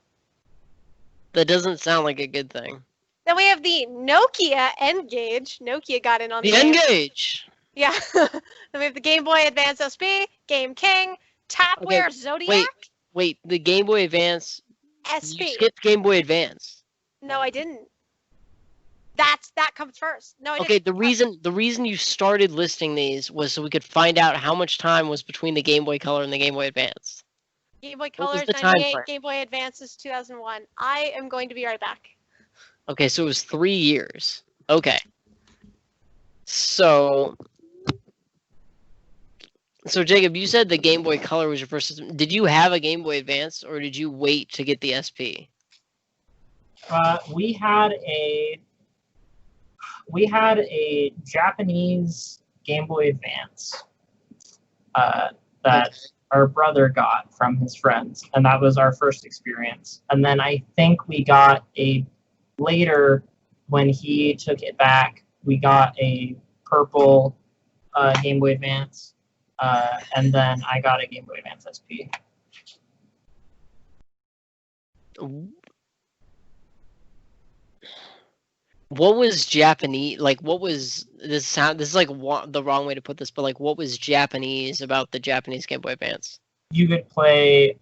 C: That doesn't sound like a good thing.
B: Then we have the Nokia N-Gage. Nokia got in on
C: the N-Gage.
B: Yeah. Then we have the Game Boy Advance SP, Game King, Tapware Zodiac.
C: Wait, the Game Boy Advance.
B: SP.
C: You skipped Game Boy Advance.
B: No, I didn't. That comes first. No,
C: Okay, the reason you started listing these was so we could find out how much time was between the Game Boy Color and the Game Boy Advance.
B: Game Boy
C: What
B: Color
C: was
B: is
C: the time
B: 98,
C: frame?
B: Game Boy Advance is 2001. I am going to be right back.
C: Okay, so it was 3 years. Okay. So Jacob, you said the Game Boy Color was your first system. Did you have a Game Boy Advance, or did you wait to get the SP?
D: We had a Japanese Game Boy Advance that our brother got from his friends, and that was our first experience. And then I think we got later, when he took it back, we got a purple Game Boy Advance, and then I got a Game Boy Advance SP.
C: What was Japanese? Like, what was this sound? This is like the wrong way to put this, but like, what was Japanese about the Japanese Game Boy Advance?
D: You could play.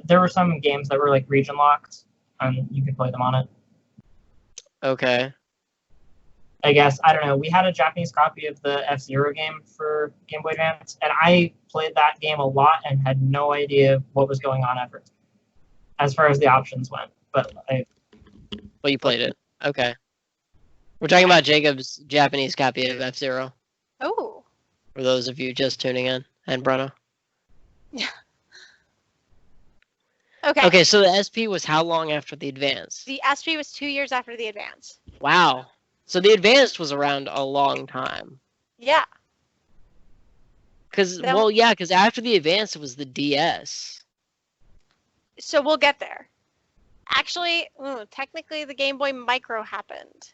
D: There were some games that were like region locked, and you could play them on it.
C: Okay.
D: I guess, I don't know. We had a Japanese copy of the F-Zero game for Game Boy Advance, and I played that game a lot and had no idea what was going on ever, as far as the options went. But
C: you played it. Okay. We're talking about Jacob's Japanese copy of F-Zero.
B: Oh.
C: For those of you just tuning in, and Bruno.
B: Yeah. Okay.
C: Okay, so the SP was how long after the Advance?
B: The SP was 2 years after the Advance.
C: Wow. So the Advanced was around a long time.
B: Yeah.
C: Because after the Advance, it was the DS.
B: So we'll get there. Actually, technically, the Game Boy Micro happened.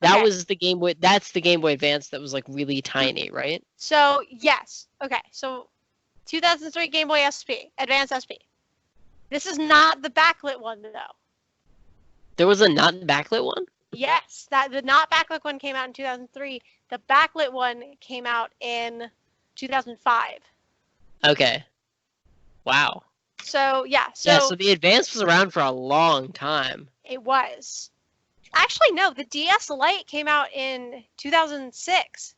C: That
B: Okay.
C: was the Game Boy. That's the Game Boy Advance that was like really tiny, right?
B: So yes. Okay. So 2003 Game Boy SP, Advance SP. This is not the backlit one though.
C: There was a not backlit one?
B: Yes, the not backlit one came out in 2003. The backlit one came out in 2005.
C: Okay. Wow.
B: So yeah.
C: So the Advance was around for a long time.
B: It was. Actually, no. The DS Lite came out in 2006.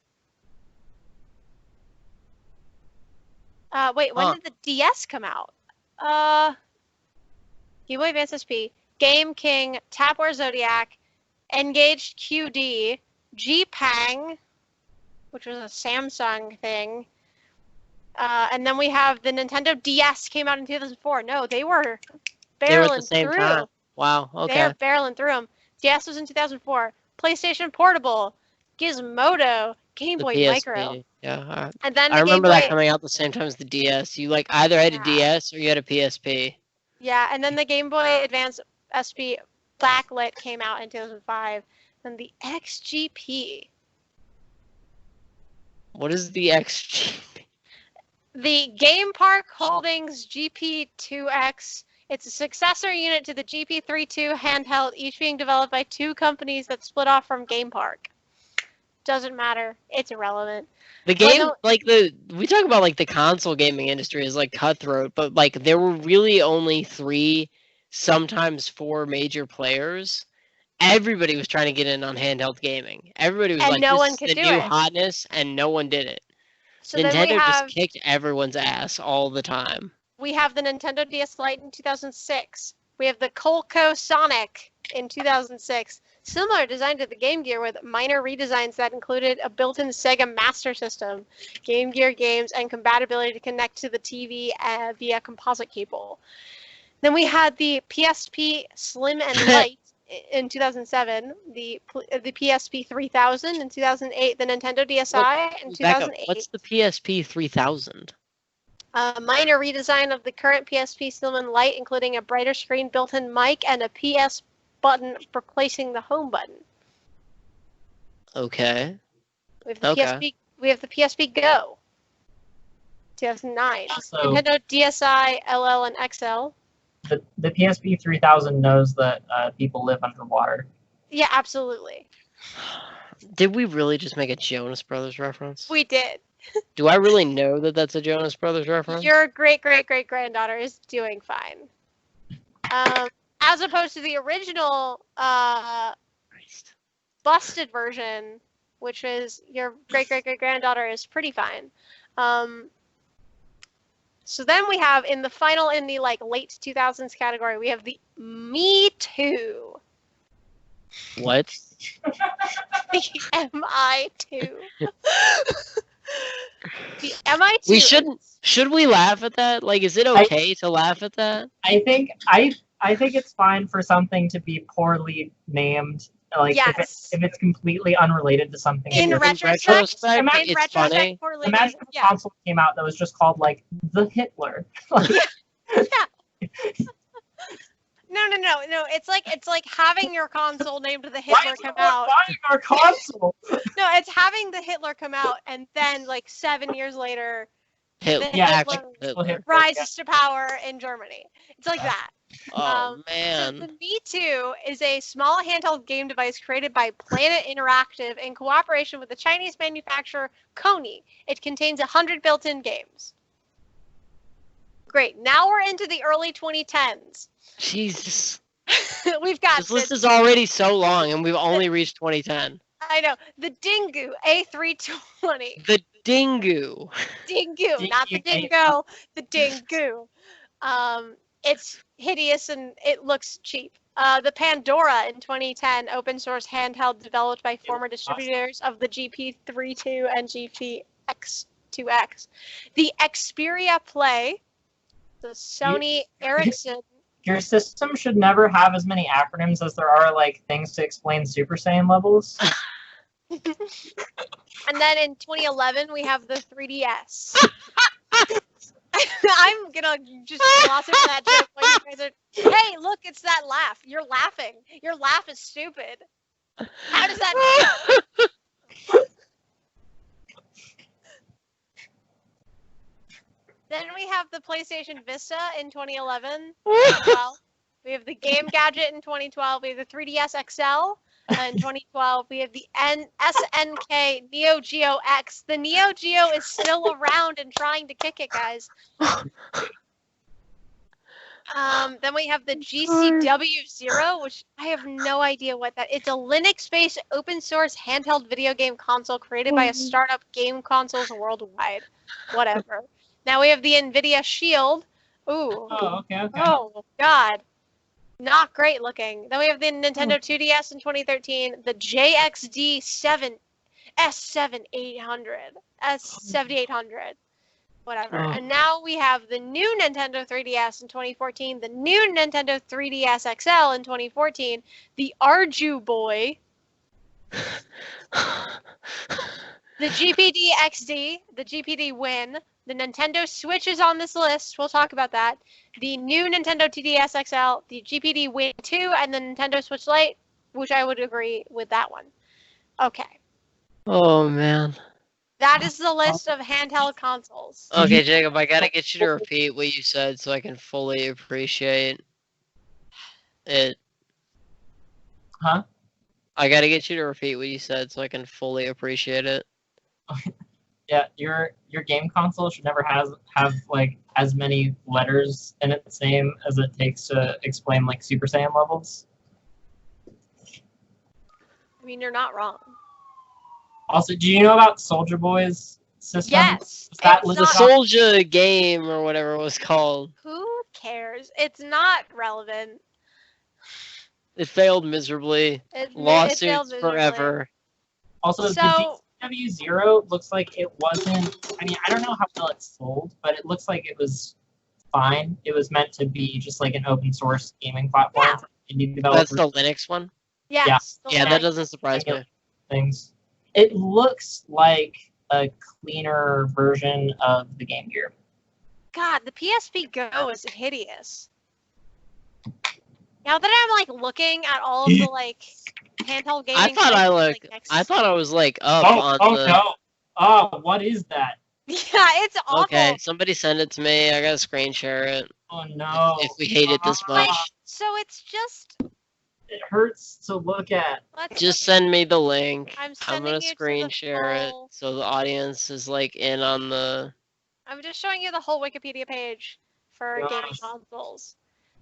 B: Wait, when did the DS come out? Game Boy Advance SP, Game King, Tap War Zodiac, N-Gage QD, G-Pang, which was a Samsung thing. And then we have the Nintendo DS came out in 2004. No, they were barreling through.
C: Time. Wow, okay.
B: They were barreling through them. DS was in 2004. PlayStation Portable, Gizmodo, Game Boy
C: PSP.
B: Micro.
C: Yeah.
B: And then
C: I remember
B: Game Boy,
C: that coming out the same time as the DS. You like either had a DS or you had a PSP.
B: Yeah, and then the Game Boy Advance SP backlit came out in 2005. Then the XGP.
C: What is the XGP?
B: The Game Park Holdings GP2X. It's a successor unit to the GP32 handheld, each being developed by two companies that split off from Game Park. Doesn't matter. It's irrelevant.
C: The game, we talk about like the console gaming industry is like cutthroat, but like there were really only 3, sometimes 4 major players. Everybody was trying to get in on handheld gaming. Everybody was like,
B: no one
C: this
B: could
C: is the
B: do
C: new
B: it.
C: hotness, and no one did it.
B: So then
C: Nintendo
B: we have,
C: just kicked everyone's ass all the time.
B: we have the Nintendo DS Lite in 2006. We have the Coleco Sonic in 2006. Similar design to the Game Gear with minor redesigns that included a built-in Sega Master System, Game Gear games, and compatibility to connect to the TV via composite cable. Then we had the PSP Slim and Light in 2007, the PSP 3000 in 2008, the Nintendo DSi in 2008.
C: What's the PSP 3000?
B: A minor redesign of the current PSP Slim and Light, including a brighter screen, built-in mic, and a PS button replacing the home button.
C: Okay.
B: We have the PSP Go. 2009.
D: So,
B: Nintendo DSi, LL, and XL.
D: The PSP 3000 knows that people live underwater.
B: Yeah, absolutely.
C: Did we really just make a Jonas Brothers reference?
B: We did.
C: Do I really know that that's a Jonas Brothers reference?
B: Your great-great-great-granddaughter is doing fine. as opposed to the original busted version, which is your great-great-great-granddaughter is pretty fine. So then we have in the like late 2000s category, we have the Me Too.
C: What?
B: The MI2. The MI2.
C: We shouldn't. Should we laugh at that? Like, is it okay to laugh at that?
D: I think it's fine for something to be poorly named. Like,
B: yes.
D: if it's completely unrelated to something.
B: In retrospect,
C: it's funny.
D: Imagine if a console came out that was just called, like, the Hitler.
B: Yeah. No. It's like having your console named the Hitler come out.
D: Why buying our console?
B: No, it's having the Hitler come out, and then like 7 years later,
C: Hitler
B: rises to power in Germany. It's like that.
C: Oh man.
B: So the Me Too is a small handheld game device created by Planet Interactive in cooperation with the Chinese manufacturer Kony. It contains 100 built-in games. Great. Now we're into the early 2010s.
C: Jesus.
B: We've got
C: this list is already so long, and we've only reached 2010.
B: I know. The Dingu A320.
C: The Dingu.
B: Dingu, not the Dingo. The Dingu. It's hideous and it looks cheap. The Pandora in 2010, open source handheld developed by former distributors of the GP32 and GPX2X. The Xperia Play. The Sony Ericsson.
D: Your system should never have as many acronyms as there are, like, things to explain Super Saiyan levels.
B: And then in 2011, we have the 3DS. I'm gonna just gloss over that joke while you guys are. Hey, look, it's that laugh. You're laughing. Your laugh is stupid. How does that? Then we have the PlayStation Vista in 2011. Well, we have the Game Gadget in 2012. We have the 3DS XL in 2012. We have the SNK Neo Geo X. The Neo Geo is still around and trying to kick it, guys. Then we have the GCW Zero, which I have no idea what that is. It's a Linux-based open-source handheld video game console created by a startup Game Consoles Worldwide. Whatever. Now we have the NVIDIA Shield. Ooh.
D: Oh, okay.
B: Oh, God. Not great looking. Then we have the Nintendo 2DS in 2013, the JXD S7800, whatever. And now we have the new Nintendo 3DS in 2014, the new Nintendo 3DS XL in 2014, the Arju Boy, the GPD XD, the GPD Win, the Nintendo Switch is on this list. We'll talk about that. The new Nintendo 3DS XL, the GPD Win 2, and the Nintendo Switch Lite, which I would agree with that one. Okay.
C: Oh, man.
B: That is the list of handheld consoles.
C: Okay, Jacob, I gotta get you to repeat what you said so I can fully appreciate it.
D: Huh?
C: I gotta get you to repeat what you said so I can fully appreciate it.
D: Yeah, your game console should never have like as many letters in it the same as it takes to explain like Super Saiyan levels.
B: I mean, you're not wrong.
D: Also, do you know about Soldier Boy's system?
B: Yes.
C: The Soldier game or whatever it was called.
B: Who cares? It's not relevant.
C: It failed miserably. Lawsuits forever.
D: Also, the GCW0 looks like it wasn't. I mean, I don't know how well it sold, but it looks like it was fine. It was meant to be just like an open source gaming platform for indie developers.
C: That's the Linux one?
B: Yes.
C: Yeah, that doesn't surprise me.
D: Things. It looks like a cleaner version of the Game Gear.
B: God, the PSP Go is hideous. Now that I'm like looking at all of the like handheld gaming,
C: I thought I was like up on the.
D: No! Oh, what is that?
B: Yeah, it's awful.
C: Okay, somebody send it to me. I gotta screen share it.
D: Oh no!
C: If we hate it this much.
B: So it's just.
D: It hurts to look at.
C: Just send me the link.
B: I'm
C: gonna screen share it so the audience is like in on the.
B: I'm just showing you the whole Wikipedia page for gaming consoles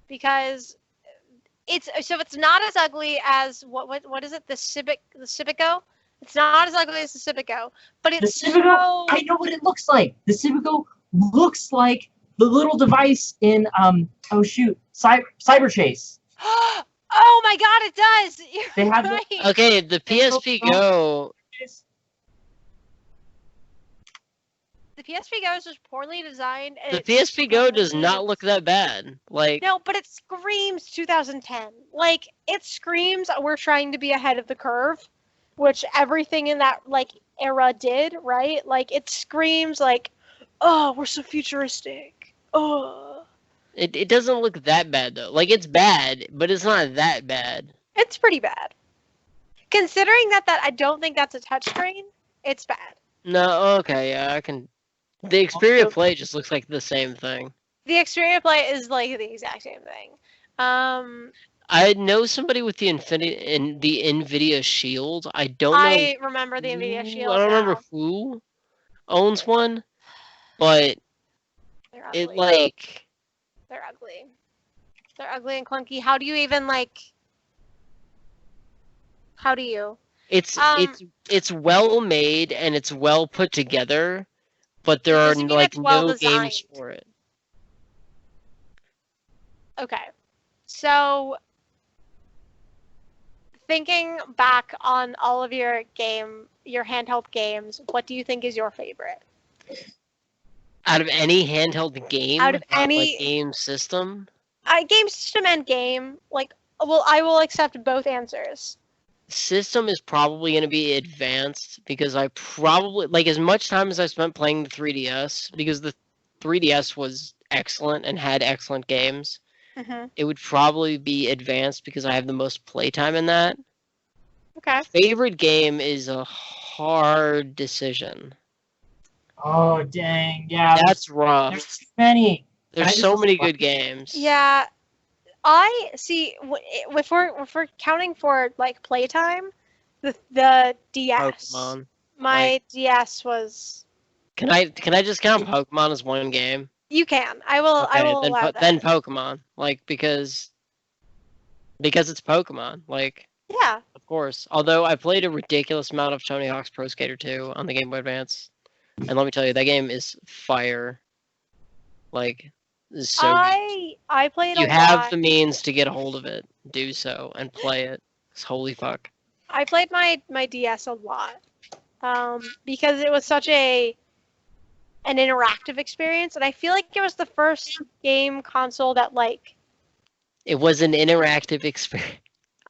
B: because it's not as ugly as what is it? The Civico? It's not as ugly as the Civico, but
D: The
B: it's
D: Civico, I know what it looks like. The Civico looks like the little device in Cyber Chase.
B: Oh my god, it does. You're
D: They had
B: right.
C: Okay, the PSP Go.
B: The PSP Go is just poorly designed. And
C: The
B: it
C: PSP Go does
B: screams-
C: not look that bad. Like,
B: No, but it screams 2010. Like, it screams we're trying to be ahead of the curve, which everything in that like era did, right? Like, it screams like, oh, we're so futuristic. Oh,
C: it doesn't look that bad though. Like, it's bad, but it's not that bad.
B: it's pretty bad. Considering that I don't think that's a touchscreen, it's bad.
C: No, okay, yeah, I can. The Xperia Play just looks like the same thing.
B: The Xperia Play is like the exact same thing.
C: I know somebody with the NVIDIA Shield. I don't know.
B: I remember the NVIDIA Shield.
C: I don't remember
B: now.
C: who owns one, but
B: They're ugly.
C: it like
B: They're ugly. They're ugly and clunky. How do you even like? How do you?
C: it's well made and it's well put together, but there are
B: Does it mean
C: like
B: it's well
C: no
B: designed?
C: games for it.
B: Okay. So, thinking back on all of your handheld games, what do you think is your favorite?
C: Out of any handheld game,
B: Out of
C: not,
B: any-
C: like, game system,
B: Game system and game, like, well, I will accept both answers.
C: system is probably going to be advanced because I probably like as much time as I spent playing the 3DS because the 3DS was excellent and had excellent games.
B: Mm-hmm.
C: It would probably be advanced because I have the most playtime in that.
B: Okay.
C: Favorite game is a hard decision.
D: Oh dang, yeah.
C: That's rough.
D: There's too many.
C: There's
D: I just
C: so many
D: love-
C: good games.
B: Yeah, I see. If we're counting for like playtime, the DS.
C: Pokemon.
B: My DS was.
C: Can I just count Pokemon as one game?
B: You can. I will. I
C: Okay,
B: will
C: then,
B: allow that.
C: then Pokemon, like because it's Pokemon, like
B: Yeah.
C: of course. Although I played a ridiculous amount of Tony Hawk's Pro Skater 2 on the Game Boy Advance, and let me tell you, that game is fire. Like, is so good.
B: I played
C: You
B: a
C: have
B: lot.
C: the means to get a hold of it, do so and play it. 'Cause holy fuck.
B: I played my DS a lot, because it was such an interactive experience, and I feel like it was the first game console that like.
C: It was an interactive experience.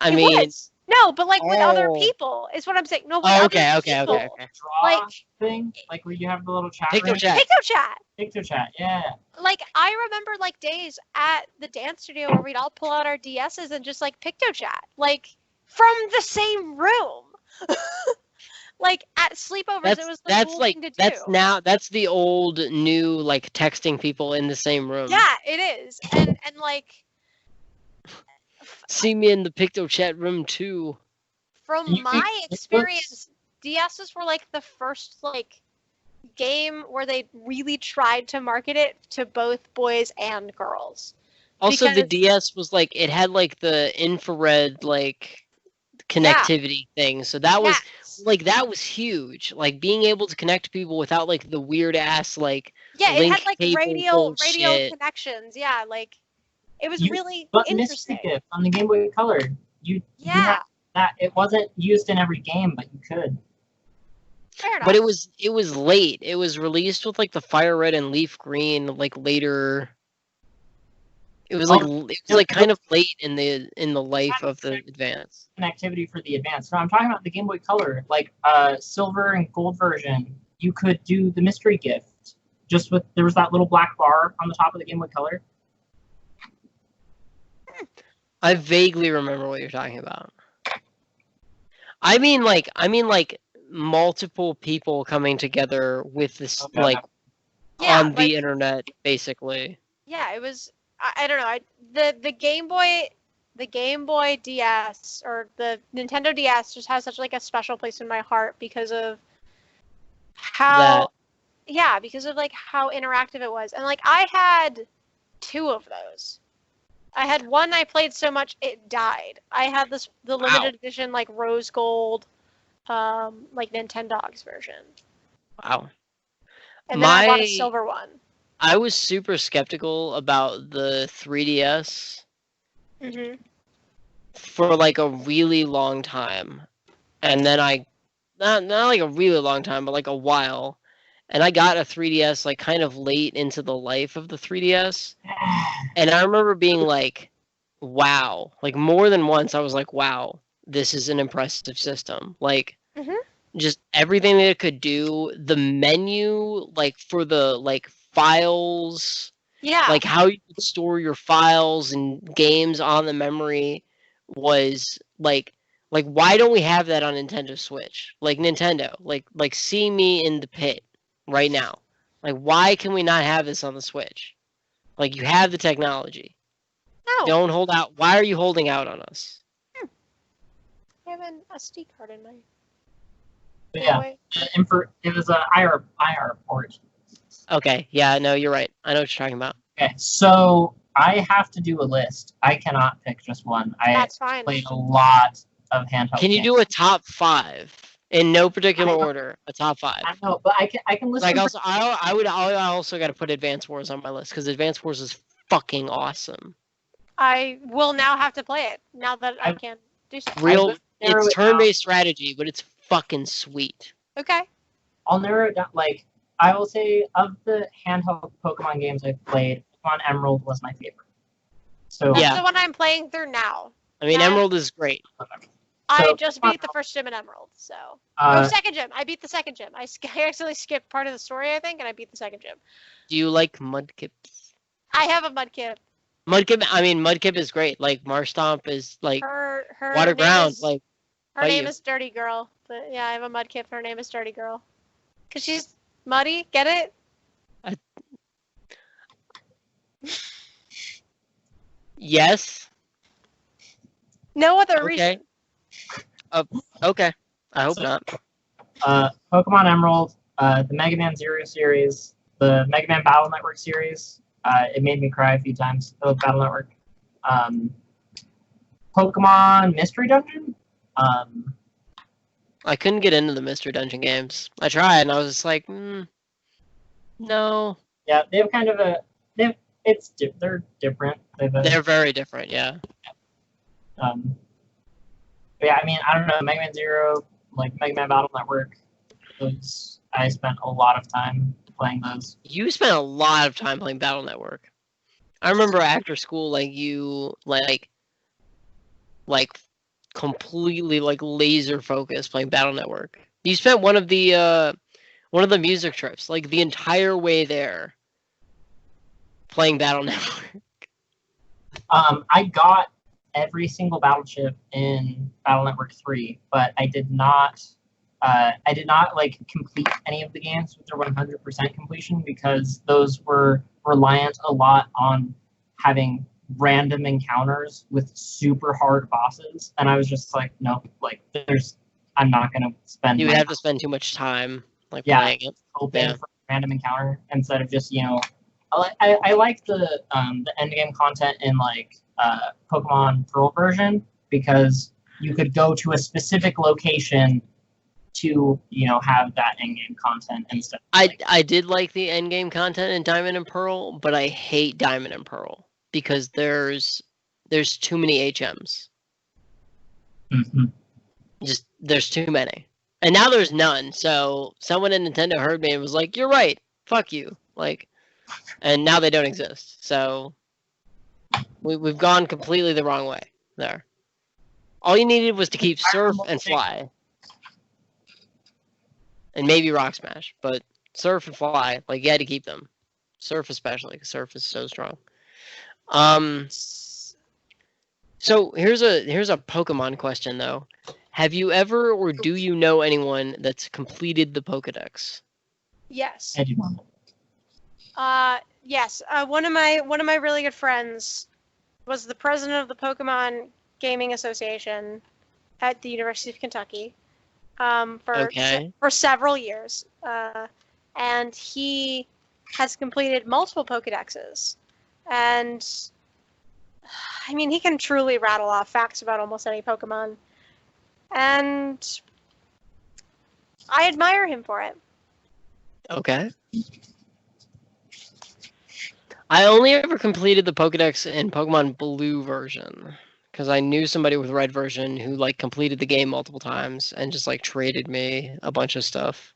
C: I
B: It
C: mean,
B: was. No, but like with other
C: Oh.
B: people is what I'm saying. No, with
C: oh,
B: other
C: okay.
B: people.
D: Draw
B: Like
D: thing, like where you have the little chat room.
C: PictoChat.
B: PictoChat.
D: PictoChat, yeah.
B: Like I remember like days at the dance studio where we'd all pull out our DSs and just like PictoChat, like from the same room. Like at sleepovers, it was the
C: That's
B: cool
C: like
B: thing to do.
C: that's the old new like texting people in the same room.
B: Yeah, it is, and like
C: See me in the PictoChat room too.
B: from
D: You-
B: my
D: it
B: experience, DSs were like the first like game where they really tried to market it to both boys and girls.
C: Also, the
B: Because-
C: DS was like it had like the infrared like connectivity thing, so that was
B: Yes.
C: like that was huge. Like being able to connect to people without like the weird ass like
B: Yeah, it
C: link
B: had like
C: cable
B: radio
C: bullshit.
B: connections. Yeah, like it was
D: You-
B: really
D: But
B: interesting.
D: Mystery Gift on the Game Boy Color, you
B: Yeah,
D: had that. It wasn't used in every game, but you could.
B: fair enough.
C: But it was late. It was released with like the Fire Red and Leaf Green like later. It was like kind of late in the life of the Advance.
D: Connectivity for the Advance. No, I'm talking about the Game Boy Color, like silver and gold version. You could do the Mystery Gift. Just with there was that little black bar on the top of the Game Boy Color.
C: I vaguely remember what you're talking about. I mean like multiple people coming together with this
D: Okay.
C: like
B: Yeah,
C: on
B: like-
C: the internet basically.
B: Yeah, it was. I don't know. The Game Boy DS or the Nintendo DS just has such like a special place in my heart because of how. Yeah, because of like how interactive it was, and like I had 2 of those, I had one I played so much it died. I had the limited edition like rose gold, like Nintendogs version.
C: Wow.
B: And then I bought a silver one.
C: I was super skeptical about the 3DS for like a really long time, and then not like a really long time, but like a while. And I got a 3DS like kind of late into the life of the 3DS. And I remember being like, wow. Like more than once I was like, wow, this is an impressive system. Like just everything that it could do, the menu, like for the like files, like how you could store your files and games on the memory was like why don't we have that on Nintendo Switch? Like Nintendo, like see me in the pit right now. Like why can we not have this on the Switch? Like you have the technology.
B: No.
C: Don't hold out. Why are you holding out on us?
B: I have an SD card in my.
D: Yeah, it was an IR port.
C: Okay, yeah, no, you're right. I know what you're talking about.
D: Okay, so I have to do a list. I cannot pick just one.
B: That's fine.
D: Played a lot of handheld.
C: Can you do a top 5 in no particular order? A top 5.
D: I know, but I can list.
C: Like also, I also got to put Advance Wars on my list because Advance Wars is fucking awesome.
B: I will now have to play it now that I can do something.
C: It's turn-based strategy, but it's fucking sweet.
B: Okay.
D: I'll narrow it down. Like I will say, of the handheld Pokemon games I've played, Pokemon Emerald was my favorite. So
B: that's the one I'm playing through now.
C: I mean, Emerald is great.
B: I just beat the first gym in Emerald, so second gym. I beat the second gym. I actually skipped part of the story, I think, and I beat the second gym.
C: Do you like Mudkips?
B: I have a Mudkip.
C: Mudkip is great. Like Marshtomp is like
B: her
C: water ground. Like
B: her name is Dirty Girl. But yeah, I have a Mudkip. Her name is Dirty Girl. Cause she's muddy. Get it?
C: Yes.
B: No other reason.
C: Okay. I hope not.
D: Pokemon Emerald, the Mega Man Zero series, the Mega Man Battle Network series. It made me cry a few times. I love Battle Network. Pokemon Mystery Dungeon.
C: I couldn't get into the Mystery Dungeon games. I tried, and I was just like, no.
D: Yeah, they have kind of a. They're different.
C: They're very different. Yeah.
D: But yeah, I mean, I don't know. Mega Man Zero, like Mega Man Battle Network. I spent a lot of time playing those.
C: You spent a lot of time playing Battle Network. I remember after school, like you like completely like laser focused playing Battle Network. You spent one of the music trips, like the entire way there, playing Battle Network.
D: I got every single battleship in Battle Network 3, but I did not like complete any of the games with their 100% completion because those were reliant a lot on having random encounters with super hard bosses, and I was just like, nope, like I'm not gonna spend.
C: You would have to spend too much time playing it.
D: Hoping for a random encounter instead of just I like the end game content in like Pokemon Pearl version because you could go to a specific location to have that end game content instead.
C: I did like the end game content in Diamond and Pearl, but I hate Diamond and Pearl because there's too many HMs. Just there's too many, and now there's none. So someone at Nintendo heard me and was like, "You're right, fuck you," like, and now they don't exist. So we've gone completely the wrong way there. All you needed was to keep Surf and Fly. And maybe Rock Smash, but Surf and Fly, like, you had to keep them. Surf especially, because Surf is so strong. So here's a Pokemon question, though. Have you ever, or do you know anyone that's completed the Pokedex?
B: Yes.
D: I do not.
B: Yes. One of my really good friends was the president of the Pokemon Gaming Association at the University of Kentucky. For several years, and he has completed multiple Pokedexes, and I mean, he can truly rattle off facts about almost any Pokemon. And I admire him for it.
C: Okay. I only ever completed the Pokedex in Pokemon Blue version. Because I knew somebody with Red version who like completed the game multiple times and just like traded me a bunch of stuff.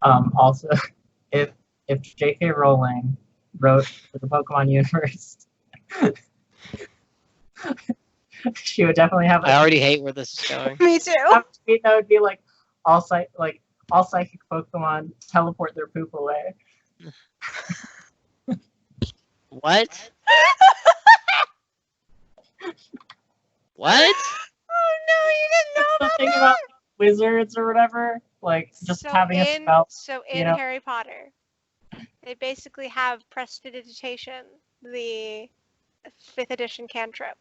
D: Also, if J.K. Rowling wrote for the Pokemon universe, she would definitely have.
C: I already hate where this is going.
B: Me too.
D: That would be like all psychic Pokemon teleport their poop away.
C: What? What?
B: Oh no, you didn't know about
D: Something
B: that?
D: about wizards or whatever, like just having a spell.
B: So in Harry Potter, they basically have prestidigitation, the 5th edition cantrip.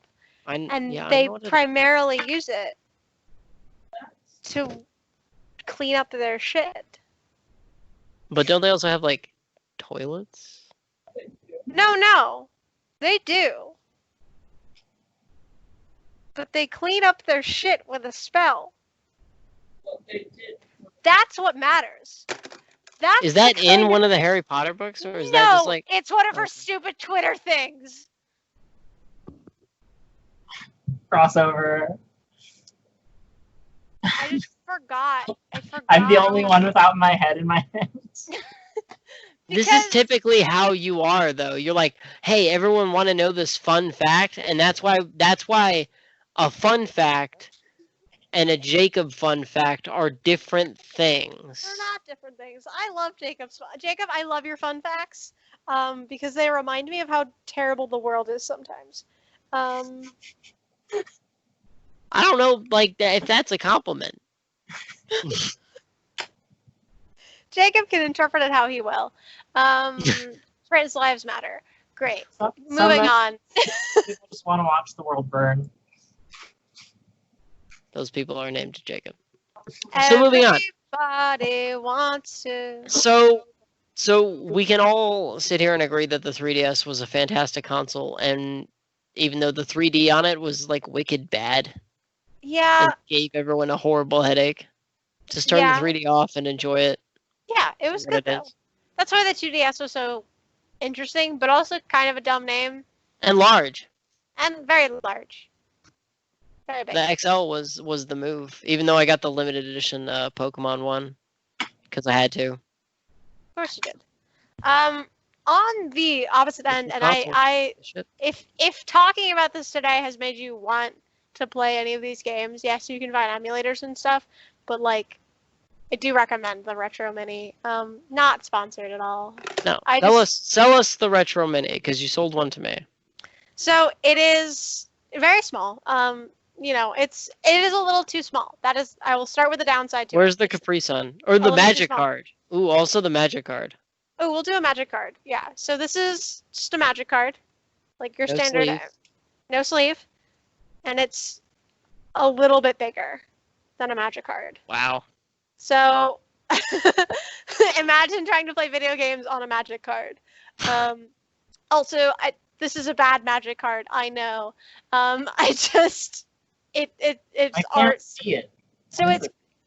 B: They primarily use it to clean up their shit.
C: But don't they also have like toilets?
B: No, they do. But they clean up their shit with a spell. That's what matters.
C: Is that in one of the Harry Potter books, or is that just like?
B: It's one of her stupid Twitter things.
D: Crossover.
B: I just forgot.
D: I'm the only one without my head in my hands.
C: This is typically how you are, though. You're like, hey, everyone want to know this fun fact, and that's why a fun fact and a Jacob fun fact are different things.
B: They're not different things. I love Jacob's. Jacob, I love your fun facts because they remind me of how terrible the world is sometimes.
C: I don't know, like, if that's a compliment.
B: Jacob can interpret it how he will. Friends' lives matter. Great. Moving on.
D: People just want to watch the world burn.
C: Those people are named Jacob. So moving on.
B: Everybody wants to.
C: So we can all sit here and agree that the 3DS was a fantastic console, and even though the 3D on it was like wicked bad,
B: yeah,
C: it gave everyone a horrible headache. Just turn the 3D off and enjoy it.
B: Yeah, it was good though. That's why the 2DS was so interesting, but also kind of a dumb name.
C: And large.
B: And very large. Very big.
C: The XL was the move, even though I got the limited edition Pokemon one, because I had to.
B: Of course you did. On the opposite end, and if talking about this today has made you want to play any of these games, yes, you can find emulators and stuff, but like, I do recommend the Retro Mini. Not sponsored at all.
C: No, sell us the Retro Mini, because you sold one to me.
B: So it is very small. It is a little too small. That is, I will start with the downside to
C: Where's the Capri Sun? Or the Magic card. Ooh, also the Magic card.
B: Oh, we'll do a Magic card. Yeah. So this is just a Magic card. Like your standard.
C: Sleeve.
B: No sleeve. And it's a little bit bigger than a Magic card.
C: Wow.
B: So imagine trying to play video games on a Magic card. Also, this is a bad Magic card. I know. It's
D: I
B: art.
D: can't see it.
B: So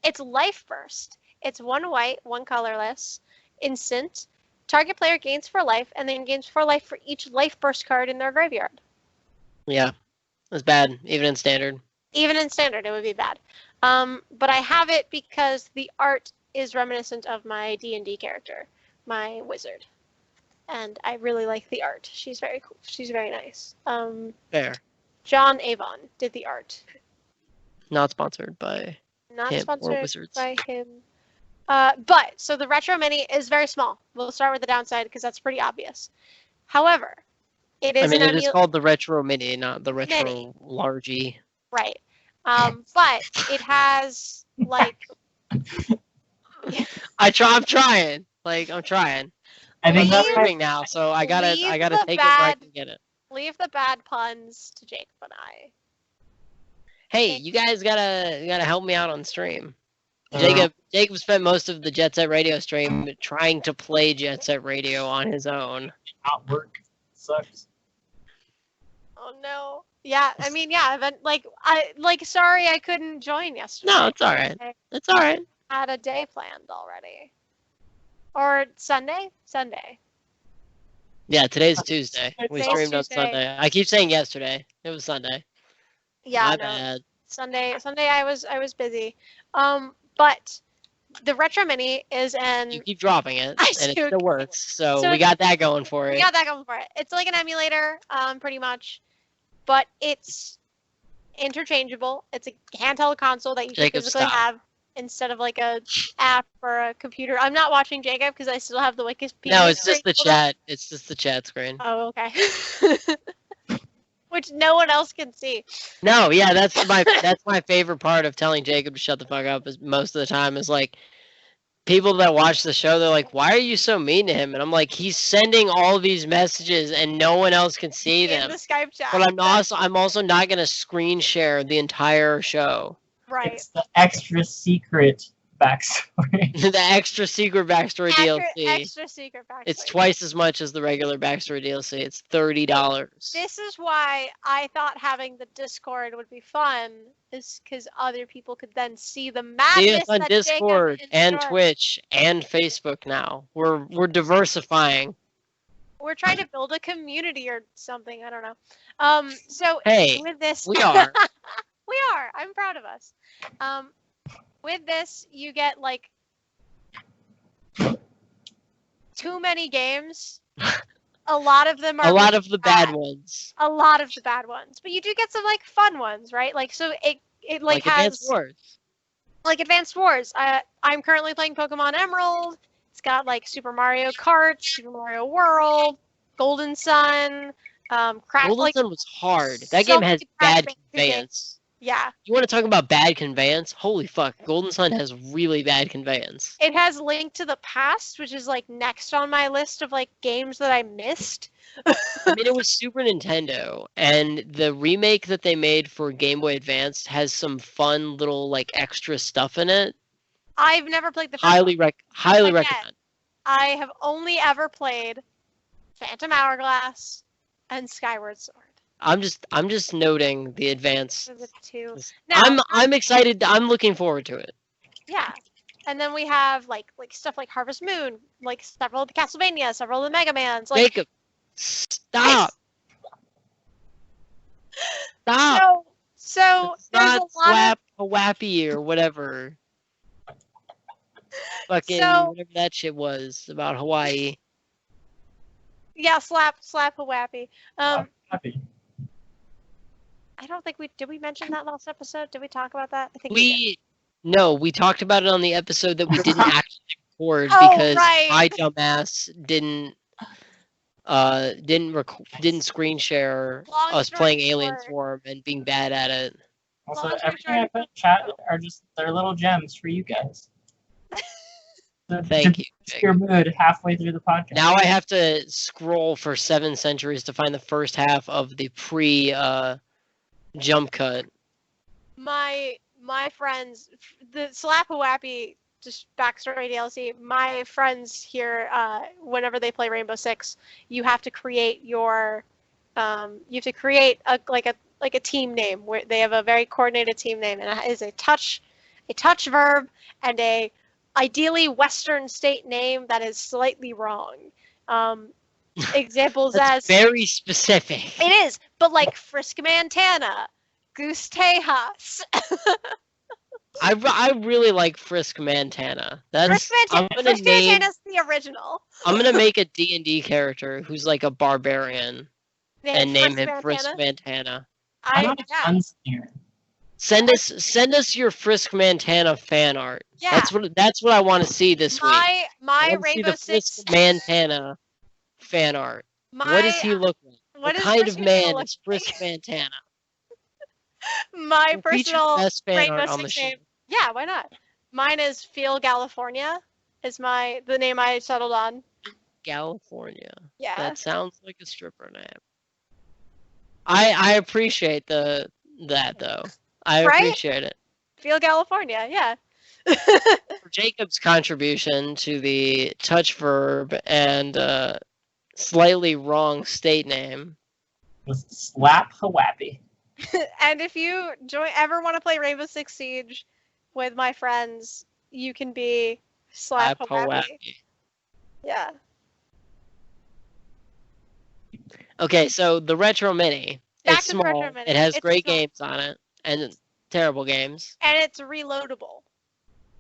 B: it's Life Burst. It's 1 white, 1 colorless, instant. Target player gains 4 life, and then gains 4 life for each Life Burst card in their graveyard.
C: Yeah, it's bad, even in standard.
B: Even in standard, it would be bad. But I have it because the art is reminiscent of my D&D character, my wizard. And I really like the art. She's very cool. She's very nice.
C: Fair.
B: John Avon did the art.
C: Not sponsored by
B: Not
C: him
B: sponsored
C: or Wizards.
B: by him. So the Retro Mini is very small. We'll start with the downside because that's pretty obvious. However, it is
C: it is called the Retro Mini, not the Retro
B: Mini.
C: Largie.
B: Right. But it has like
C: I'm trying. I'm trying.
D: I think
C: I'm
D: that's
C: moving now, so I gotta take it where I can get it.
B: Leave the bad puns to Jacob and I.
C: Hey, you guys gotta help me out on stream. Jacob spent most of the Jet Set Radio stream trying to play Jet Set Radio on his own.
D: Not work. Sucks.
B: Oh no. Yeah, I mean, yeah. Sorry, I couldn't join yesterday.
C: No, it's all right. It's all right.
B: I had a day planned already. Or Sunday.
C: Yeah, today's Tuesday. We
B: Today's
C: streamed on
B: Tuesday.
C: Sunday. I keep saying yesterday. It was Sunday.
B: Yeah,
C: My
B: no.
C: bad.
B: Sunday. I was busy. But the Retro Mini is
C: You keep dropping it, and it
B: do.
C: still works. So
B: So
C: we got that going for
B: we
C: it.
B: got that going for it. It's like an emulator, pretty much, but it's interchangeable. It's a handheld console that you can
C: Jacob,
B: physically
C: stop.
B: have instead of like a app or a computer. I'm not watching Jacob because I still have the Wikipedia.
C: No, it's just the
B: screen pulled up.
C: chat. It's just the chat screen.
B: Oh, okay. Which no one else can see.
C: No, yeah, that's my favorite part of telling Jacob to shut the fuck up. Is most of the time is like people that watch the show. They're like, "Why are you so mean to him?" And I'm like, "He's sending all these messages and no one else can see
B: In
C: them."
B: the Skype chat.
C: But I'm also not gonna screen share the entire show.
B: Right.
D: It's the extra secret backstory.
C: The extra secret backstory DLC.
B: Extra secret backstory.
C: It's twice as much as the regular backstory DLC. It's $30.
B: This is why I thought having the Discord would be fun, is because other people could then see the madness
C: See us on
B: that
C: Discord
B: Jacob
C: and
B: enjoys.
C: Twitch and Facebook now. We're diversifying.
B: We're trying to build a community or something. I don't know. So
C: Hey,
B: with this,
C: we are.
B: we are. I'm proud of us. With this, you get like too many games. A lot of them are
C: A lot of the bad ones.
B: A lot of the bad ones, but you do get some like fun ones, right? Like so, it like has
C: Advanced Wars.
B: like Advanced Wars. I'm currently playing Pokemon Emerald. It's got like Super Mario Kart, Super Mario World, Golden Sun.
C: Golden Sun was hard. That
B: so
C: game has
B: many Crash
C: bad
B: Bandicoot
C: conveyance.
B: Yeah,
C: You want to talk about bad conveyance? Holy fuck, Golden Sun has really bad conveyance.
B: it has Link to the Past, which is like next on my list of like games that I missed.
C: I mean, it was Super Nintendo, and the remake that they made for Game Boy Advance has some fun little like extra stuff in it.
B: I've never played the first
C: Highly
B: one. Again.
C: recommend.
B: I have only ever played Phantom Hourglass and Skyward Sword.
C: I'm just noting the advance.
B: Those are the two. Now,
C: I'm excited. I'm looking forward to it.
B: yeah. And then we have like stuff like Harvest Moon, like several of the Castlevania, several of the Mega Mans. Like,
C: Jacob, stop. Stop.
B: So
C: It's
B: there's
C: not
B: a lot
C: slap Hawappy or whatever. Fucking
B: So-
C: whatever that shit was about Hawaii.
B: slap Hawappy.
D: Happy.
B: I don't think did we mention that last episode? Did we talk about that? I think
C: We talked about it on the episode that we didn't actually record
B: Oh,
C: because
B: right.
C: my dumbass didn't screen share
B: Long
C: us
B: story
C: playing Alien
B: short.
C: Swarm and being bad at it.
D: Also,
B: Long story
D: everything I
B: short-
D: put in chat are just they're little gems for you guys.
C: Thank you.
D: It's your mood halfway through the podcast.
C: Now I have to scroll for 7 centuries to find the first half of the jump cut.
B: My friends, the Slap Hawappy just backstory DLC. My friends here, whenever they play Rainbow Six, you have to create a team name where they have a very coordinated team name, and it is a touch verb and a ideally Western state name that is slightly wrong. Examples
C: That's
B: as
C: very specific.
B: it is, but like Frisk Mantana, Goose Tejas.
C: I really like Frisk Mantana.
B: Frisk Mantana's the original.
C: I'm gonna make a D&D character who's like a barbarian and name him Frisk Mantana.
D: I'm not a gunslinger.
C: Send us your Frisk Mantana fan art.
B: Yeah.
C: That's what I want to see this week. I
B: My
C: wanna see
B: Rainbow
C: the
B: Six.
C: Frisk Mantana fan art. What does he look like? What
B: does
C: kind
B: Frisk
C: of
B: Mantana
C: man
B: look
C: is Frisk Mantana?
B: My
C: We'll feature
B: personal
C: best fan
B: Rainbow
C: art on the
B: Six
C: show.
B: name. Yeah, why not? Mine is Feel California. Is the name I settled on.
C: California.
B: Yeah.
C: That sounds like a stripper name. I appreciate that though. I
B: Right?
C: appreciate it.
B: Feel California. Yeah.
C: For Jacob's contribution to the touch verb and slightly wrong state name.
D: Was Slap Hawappy.
B: And if you ever want to play Rainbow Six Siege with my friends, you can be Slap Hawappy. Yeah.
C: Okay, so the Retro Mini.
B: Back
C: It's
B: to the
C: small.
B: Retro Mini.
C: It has
B: It's
C: great
B: small.
C: games on it and terrible games.
B: And it's reloadable.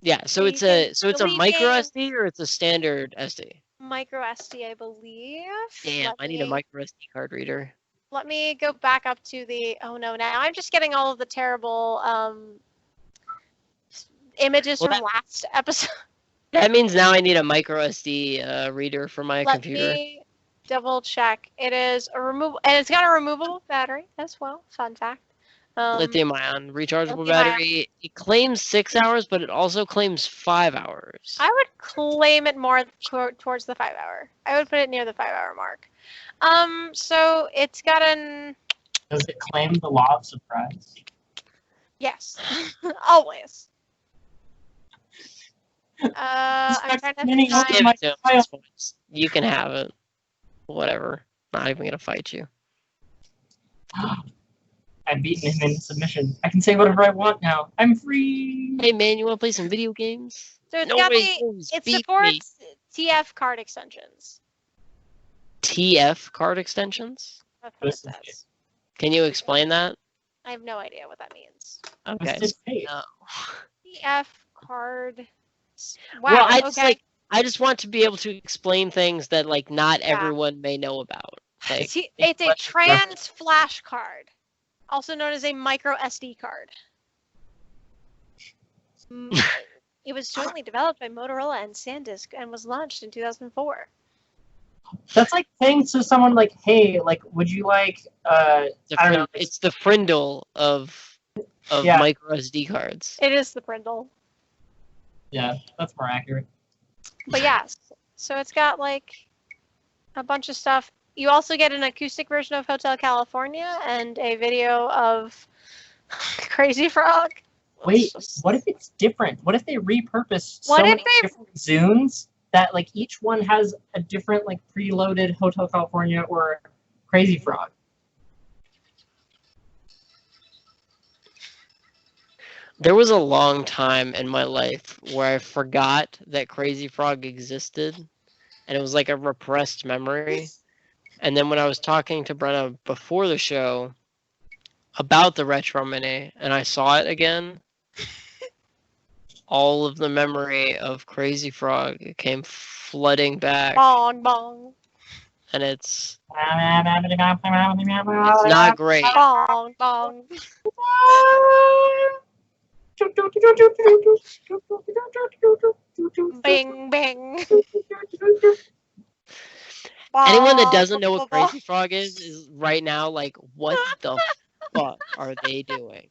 C: Yeah, so
B: So
C: it's
B: you
C: a
B: can delete
C: micro
B: games.
C: SD or it's a standard SD.
B: Micro SD, I believe.
C: Damn, I need a micro SD card reader.
B: Let me go back up to the. Oh no! Now I'm just getting all of the terrible images from last episode.
C: That means now I need a micro SD reader for my computer.
B: Let me double check. It is a removable, and it's got a removable battery as well. Fun fact.
C: Lithium-ion rechargeable
B: lithium-ion.
C: battery. It claims 6 hours, but it also claims 5 hours.
B: I would claim it more towards the 5 hour. I would put it near the 5 hour mark. So it's got an.
D: Does it claim the law of surprise?
B: Yes, always. I'm trying to
C: Just give
B: find.
C: it to him at this point. You can have it. Whatever. Not even gonna fight you.
D: I've beaten him in submission. I can say whatever I want now. I'm free.
C: Hey man, you wanna play some video games?
B: So it's
C: Nobody
B: got
C: always
B: it
C: beat me.
B: supports TF card extensions.
C: TF card extensions?
B: That's what it
D: Twisted Fate.
B: says.
C: Can you explain that?
B: I have no idea what that means.
C: Okay.
D: Twisted Fate.
C: No.
B: TF card. Wow.
C: Well, I just
B: okay.
C: I just want to be able to explain things that like not everyone may know about. Like,
B: It's a trans flash card, also known as a micro SD card. It was jointly developed by Motorola and SanDisk and was launched in 2004.
D: That's like saying to someone like, "Hey, like, would you like I don't know."
C: it's the Frindle of
D: Yeah.
C: micro SD cards.
B: It is the Prindle.
D: Yeah, that's more accurate.
B: But yes, so it's got like a bunch of stuff. You also get an acoustic version of Hotel California and a video of Crazy Frog.
D: Wait, what if it's different? What if they repurpose
B: What
D: so
B: if
D: many
B: they-
D: different Zunes that like each one has a different like preloaded Hotel California or Crazy Frog?
C: There was a long time in my life where I forgot that Crazy Frog existed, and it was like a repressed memory. And then when I was talking to Brenna before the show about the Retro Mini, and I saw it again, all of the memory of Crazy Frog came flooding back,
B: Bong, bong,
C: and it's not great.
B: bong, bong. Bing, bing.
C: Anyone that doesn't know what Crazy Frog is right now like, what the fuck are they doing?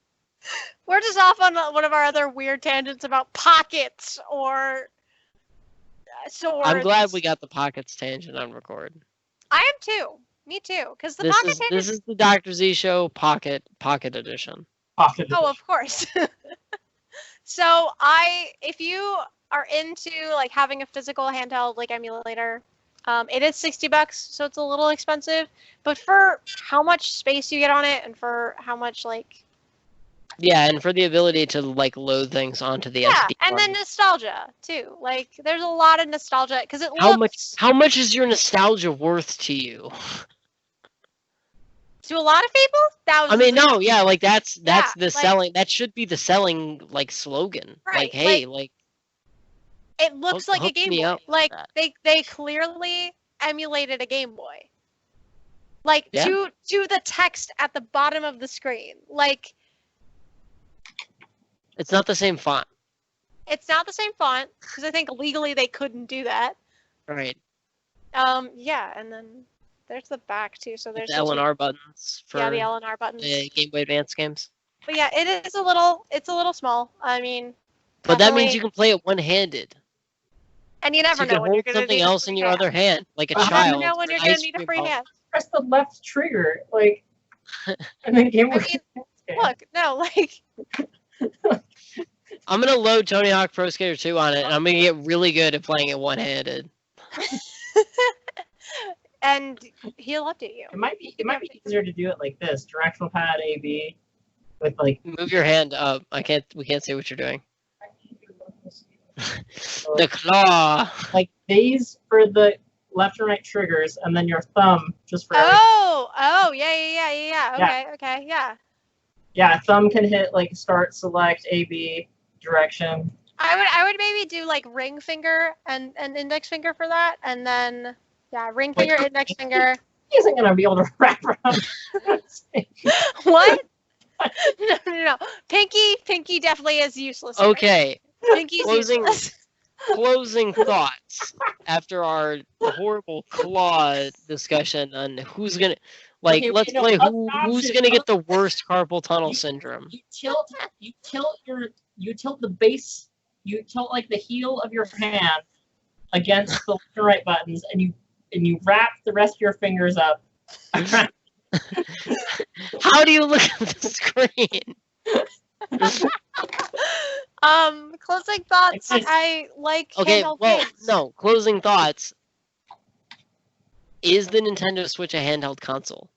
B: We're just off on one of our other weird tangents about pockets or swords.
C: I'm glad we got the Pockets tangent on record.
B: I am too. Me too. Because the pocket tangent.
C: This is the Dr. Z Show Pocket Edition.
B: Oh, of course. So if you are into like having a physical handheld like emulator, it is $60, so it's a little expensive. But for how much space you get on it, and for how much like
C: Yeah, and for the ability to like load things onto the SD
B: and
C: card.
B: then nostalgia too. Like there's a lot of nostalgia because it
C: How
B: looks
C: much? How much is your nostalgia worth to you?
B: to a lot of people.
C: I mean, no, yeah, like that's
B: Yeah,
C: the
B: like-
C: selling. That should be the selling like slogan.
B: Right,
C: Like, hey, like
B: it looks like a
C: hook
B: Game
C: me
B: Boy.
C: up with
B: Like
C: that.
B: they clearly emulated a Game Boy. Like
C: Yeah.
B: to the text at the bottom of the screen. Like
C: it's not the same font,
B: it's not the same font because I think legally they couldn't do that.
C: right?
B: Yeah, and then there's the back too. So there's
C: The L and R buttons for
B: the L and R buttons.
C: the Game Boy Advance games.
B: But yeah, it's a little small. I mean,
C: But that means
B: definitely-
C: you can play it one-handed.
B: and you
C: So
B: never
C: you
B: know
C: can
B: when you're
C: hold
B: gonna
C: something
B: need a
C: else
B: free
C: in your
B: hand.
C: other hand, like a
D: You never
C: child.
B: You know when
C: or
B: you're
C: an
B: gonna
C: ice
B: need a
C: cream
B: free
C: cone.
B: hand.
D: Press the left trigger, like, and then Game Boy.
B: Look, no, like
C: I'm gonna load Tony Hawk Pro Skater 2 on it, and I'm gonna get really good at playing it one-handed.
B: and he'll update you.
D: It might be easier to do it like this: directional pad AB with like.
C: Move your hand up. We can't see what you're doing. The claw.
D: Like these for the left and right triggers, and then your thumb just for.
B: Oh, yeah. Okay, yeah.
D: Yeah, thumb can hit like start, select, AB, direction.
B: I would maybe do like ring finger and index finger for that, and then ring finger, index finger.
D: He isn't gonna be able to wrap around.
B: What? No. Pinky definitely is useless. Here.
C: Okay.
B: Pinky's useless.
C: Closing thoughts after our horrible claw discussion on who's gonna let's play who's gonna get the worst carpal tunnel syndrome.
D: You tilt the base, you tilt like the heel of your hand against the left and right buttons, and you wrap the rest of your fingers up.
C: How do you look at the screen?
B: Closing thoughts. I like.
C: Okay,
B: handheld
C: well,
B: games.
C: no. Closing thoughts. Is the Nintendo Switch a handheld console?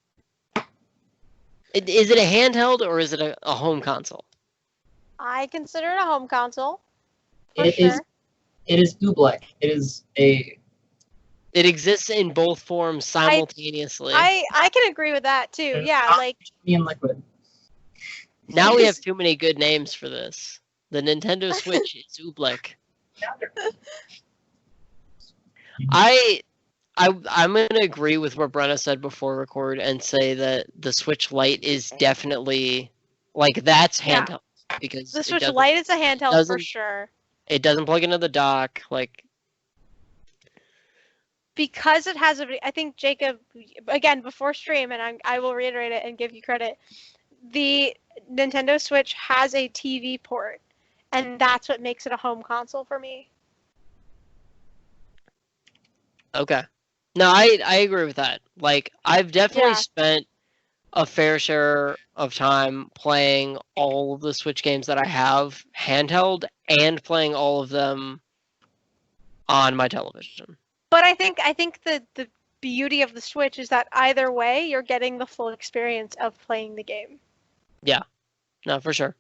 C: Is it a handheld or is it a home console?
B: I consider it a home console.
D: It is Oobleck. It is a.
C: It exists in both forms simultaneously.
B: I can agree with that too. Yeah, like.
D: In liquid.
C: Now we have too many good names for this. The Nintendo Switch is Oobleck. I'm going to agree with what Brenna said before record and say that the Switch Lite is definitely, that's handheld. Because
B: the Switch Lite is a handheld for sure.
C: It doesn't plug into the dock,
B: because it has I think Jacob, again, before stream, and I will reiterate it and give you credit, the Nintendo Switch has a TV port, and that's what makes it a home console for me.
C: Okay. No, I agree with that. I've definitely spent a fair share of time playing all of the Switch games that I have handheld and playing all of them on my television.
B: But I think the beauty of the Switch is that either way, you're getting the full experience of playing the game.
C: Yeah. No, for sure.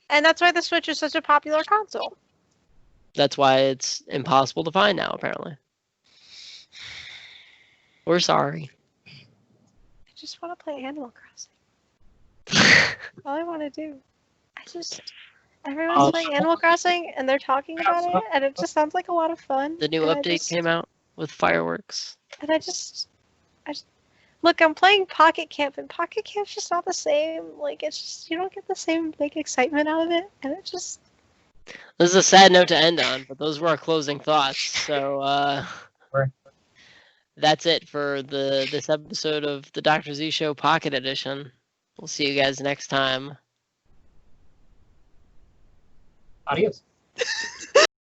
B: And that's why the Switch is such a popular console.
C: That's why it's impossible to find now, apparently. We're sorry.
B: I just want to play Animal Crossing. All I want to do. Everyone's playing Animal Crossing, and they're talking about it, and it just sounds like a lot of fun.
C: The new update came out with fireworks.
B: And I just look, I'm playing Pocket Camp, and Pocket Camp's just not the same. It's just, you don't get the same big excitement out of it, and it just...
C: This is a sad note to end on, but those were our closing thoughts. So, that's it for this episode of the Dr. Z Show Pocket Edition. We'll see you guys next time.
D: Adios.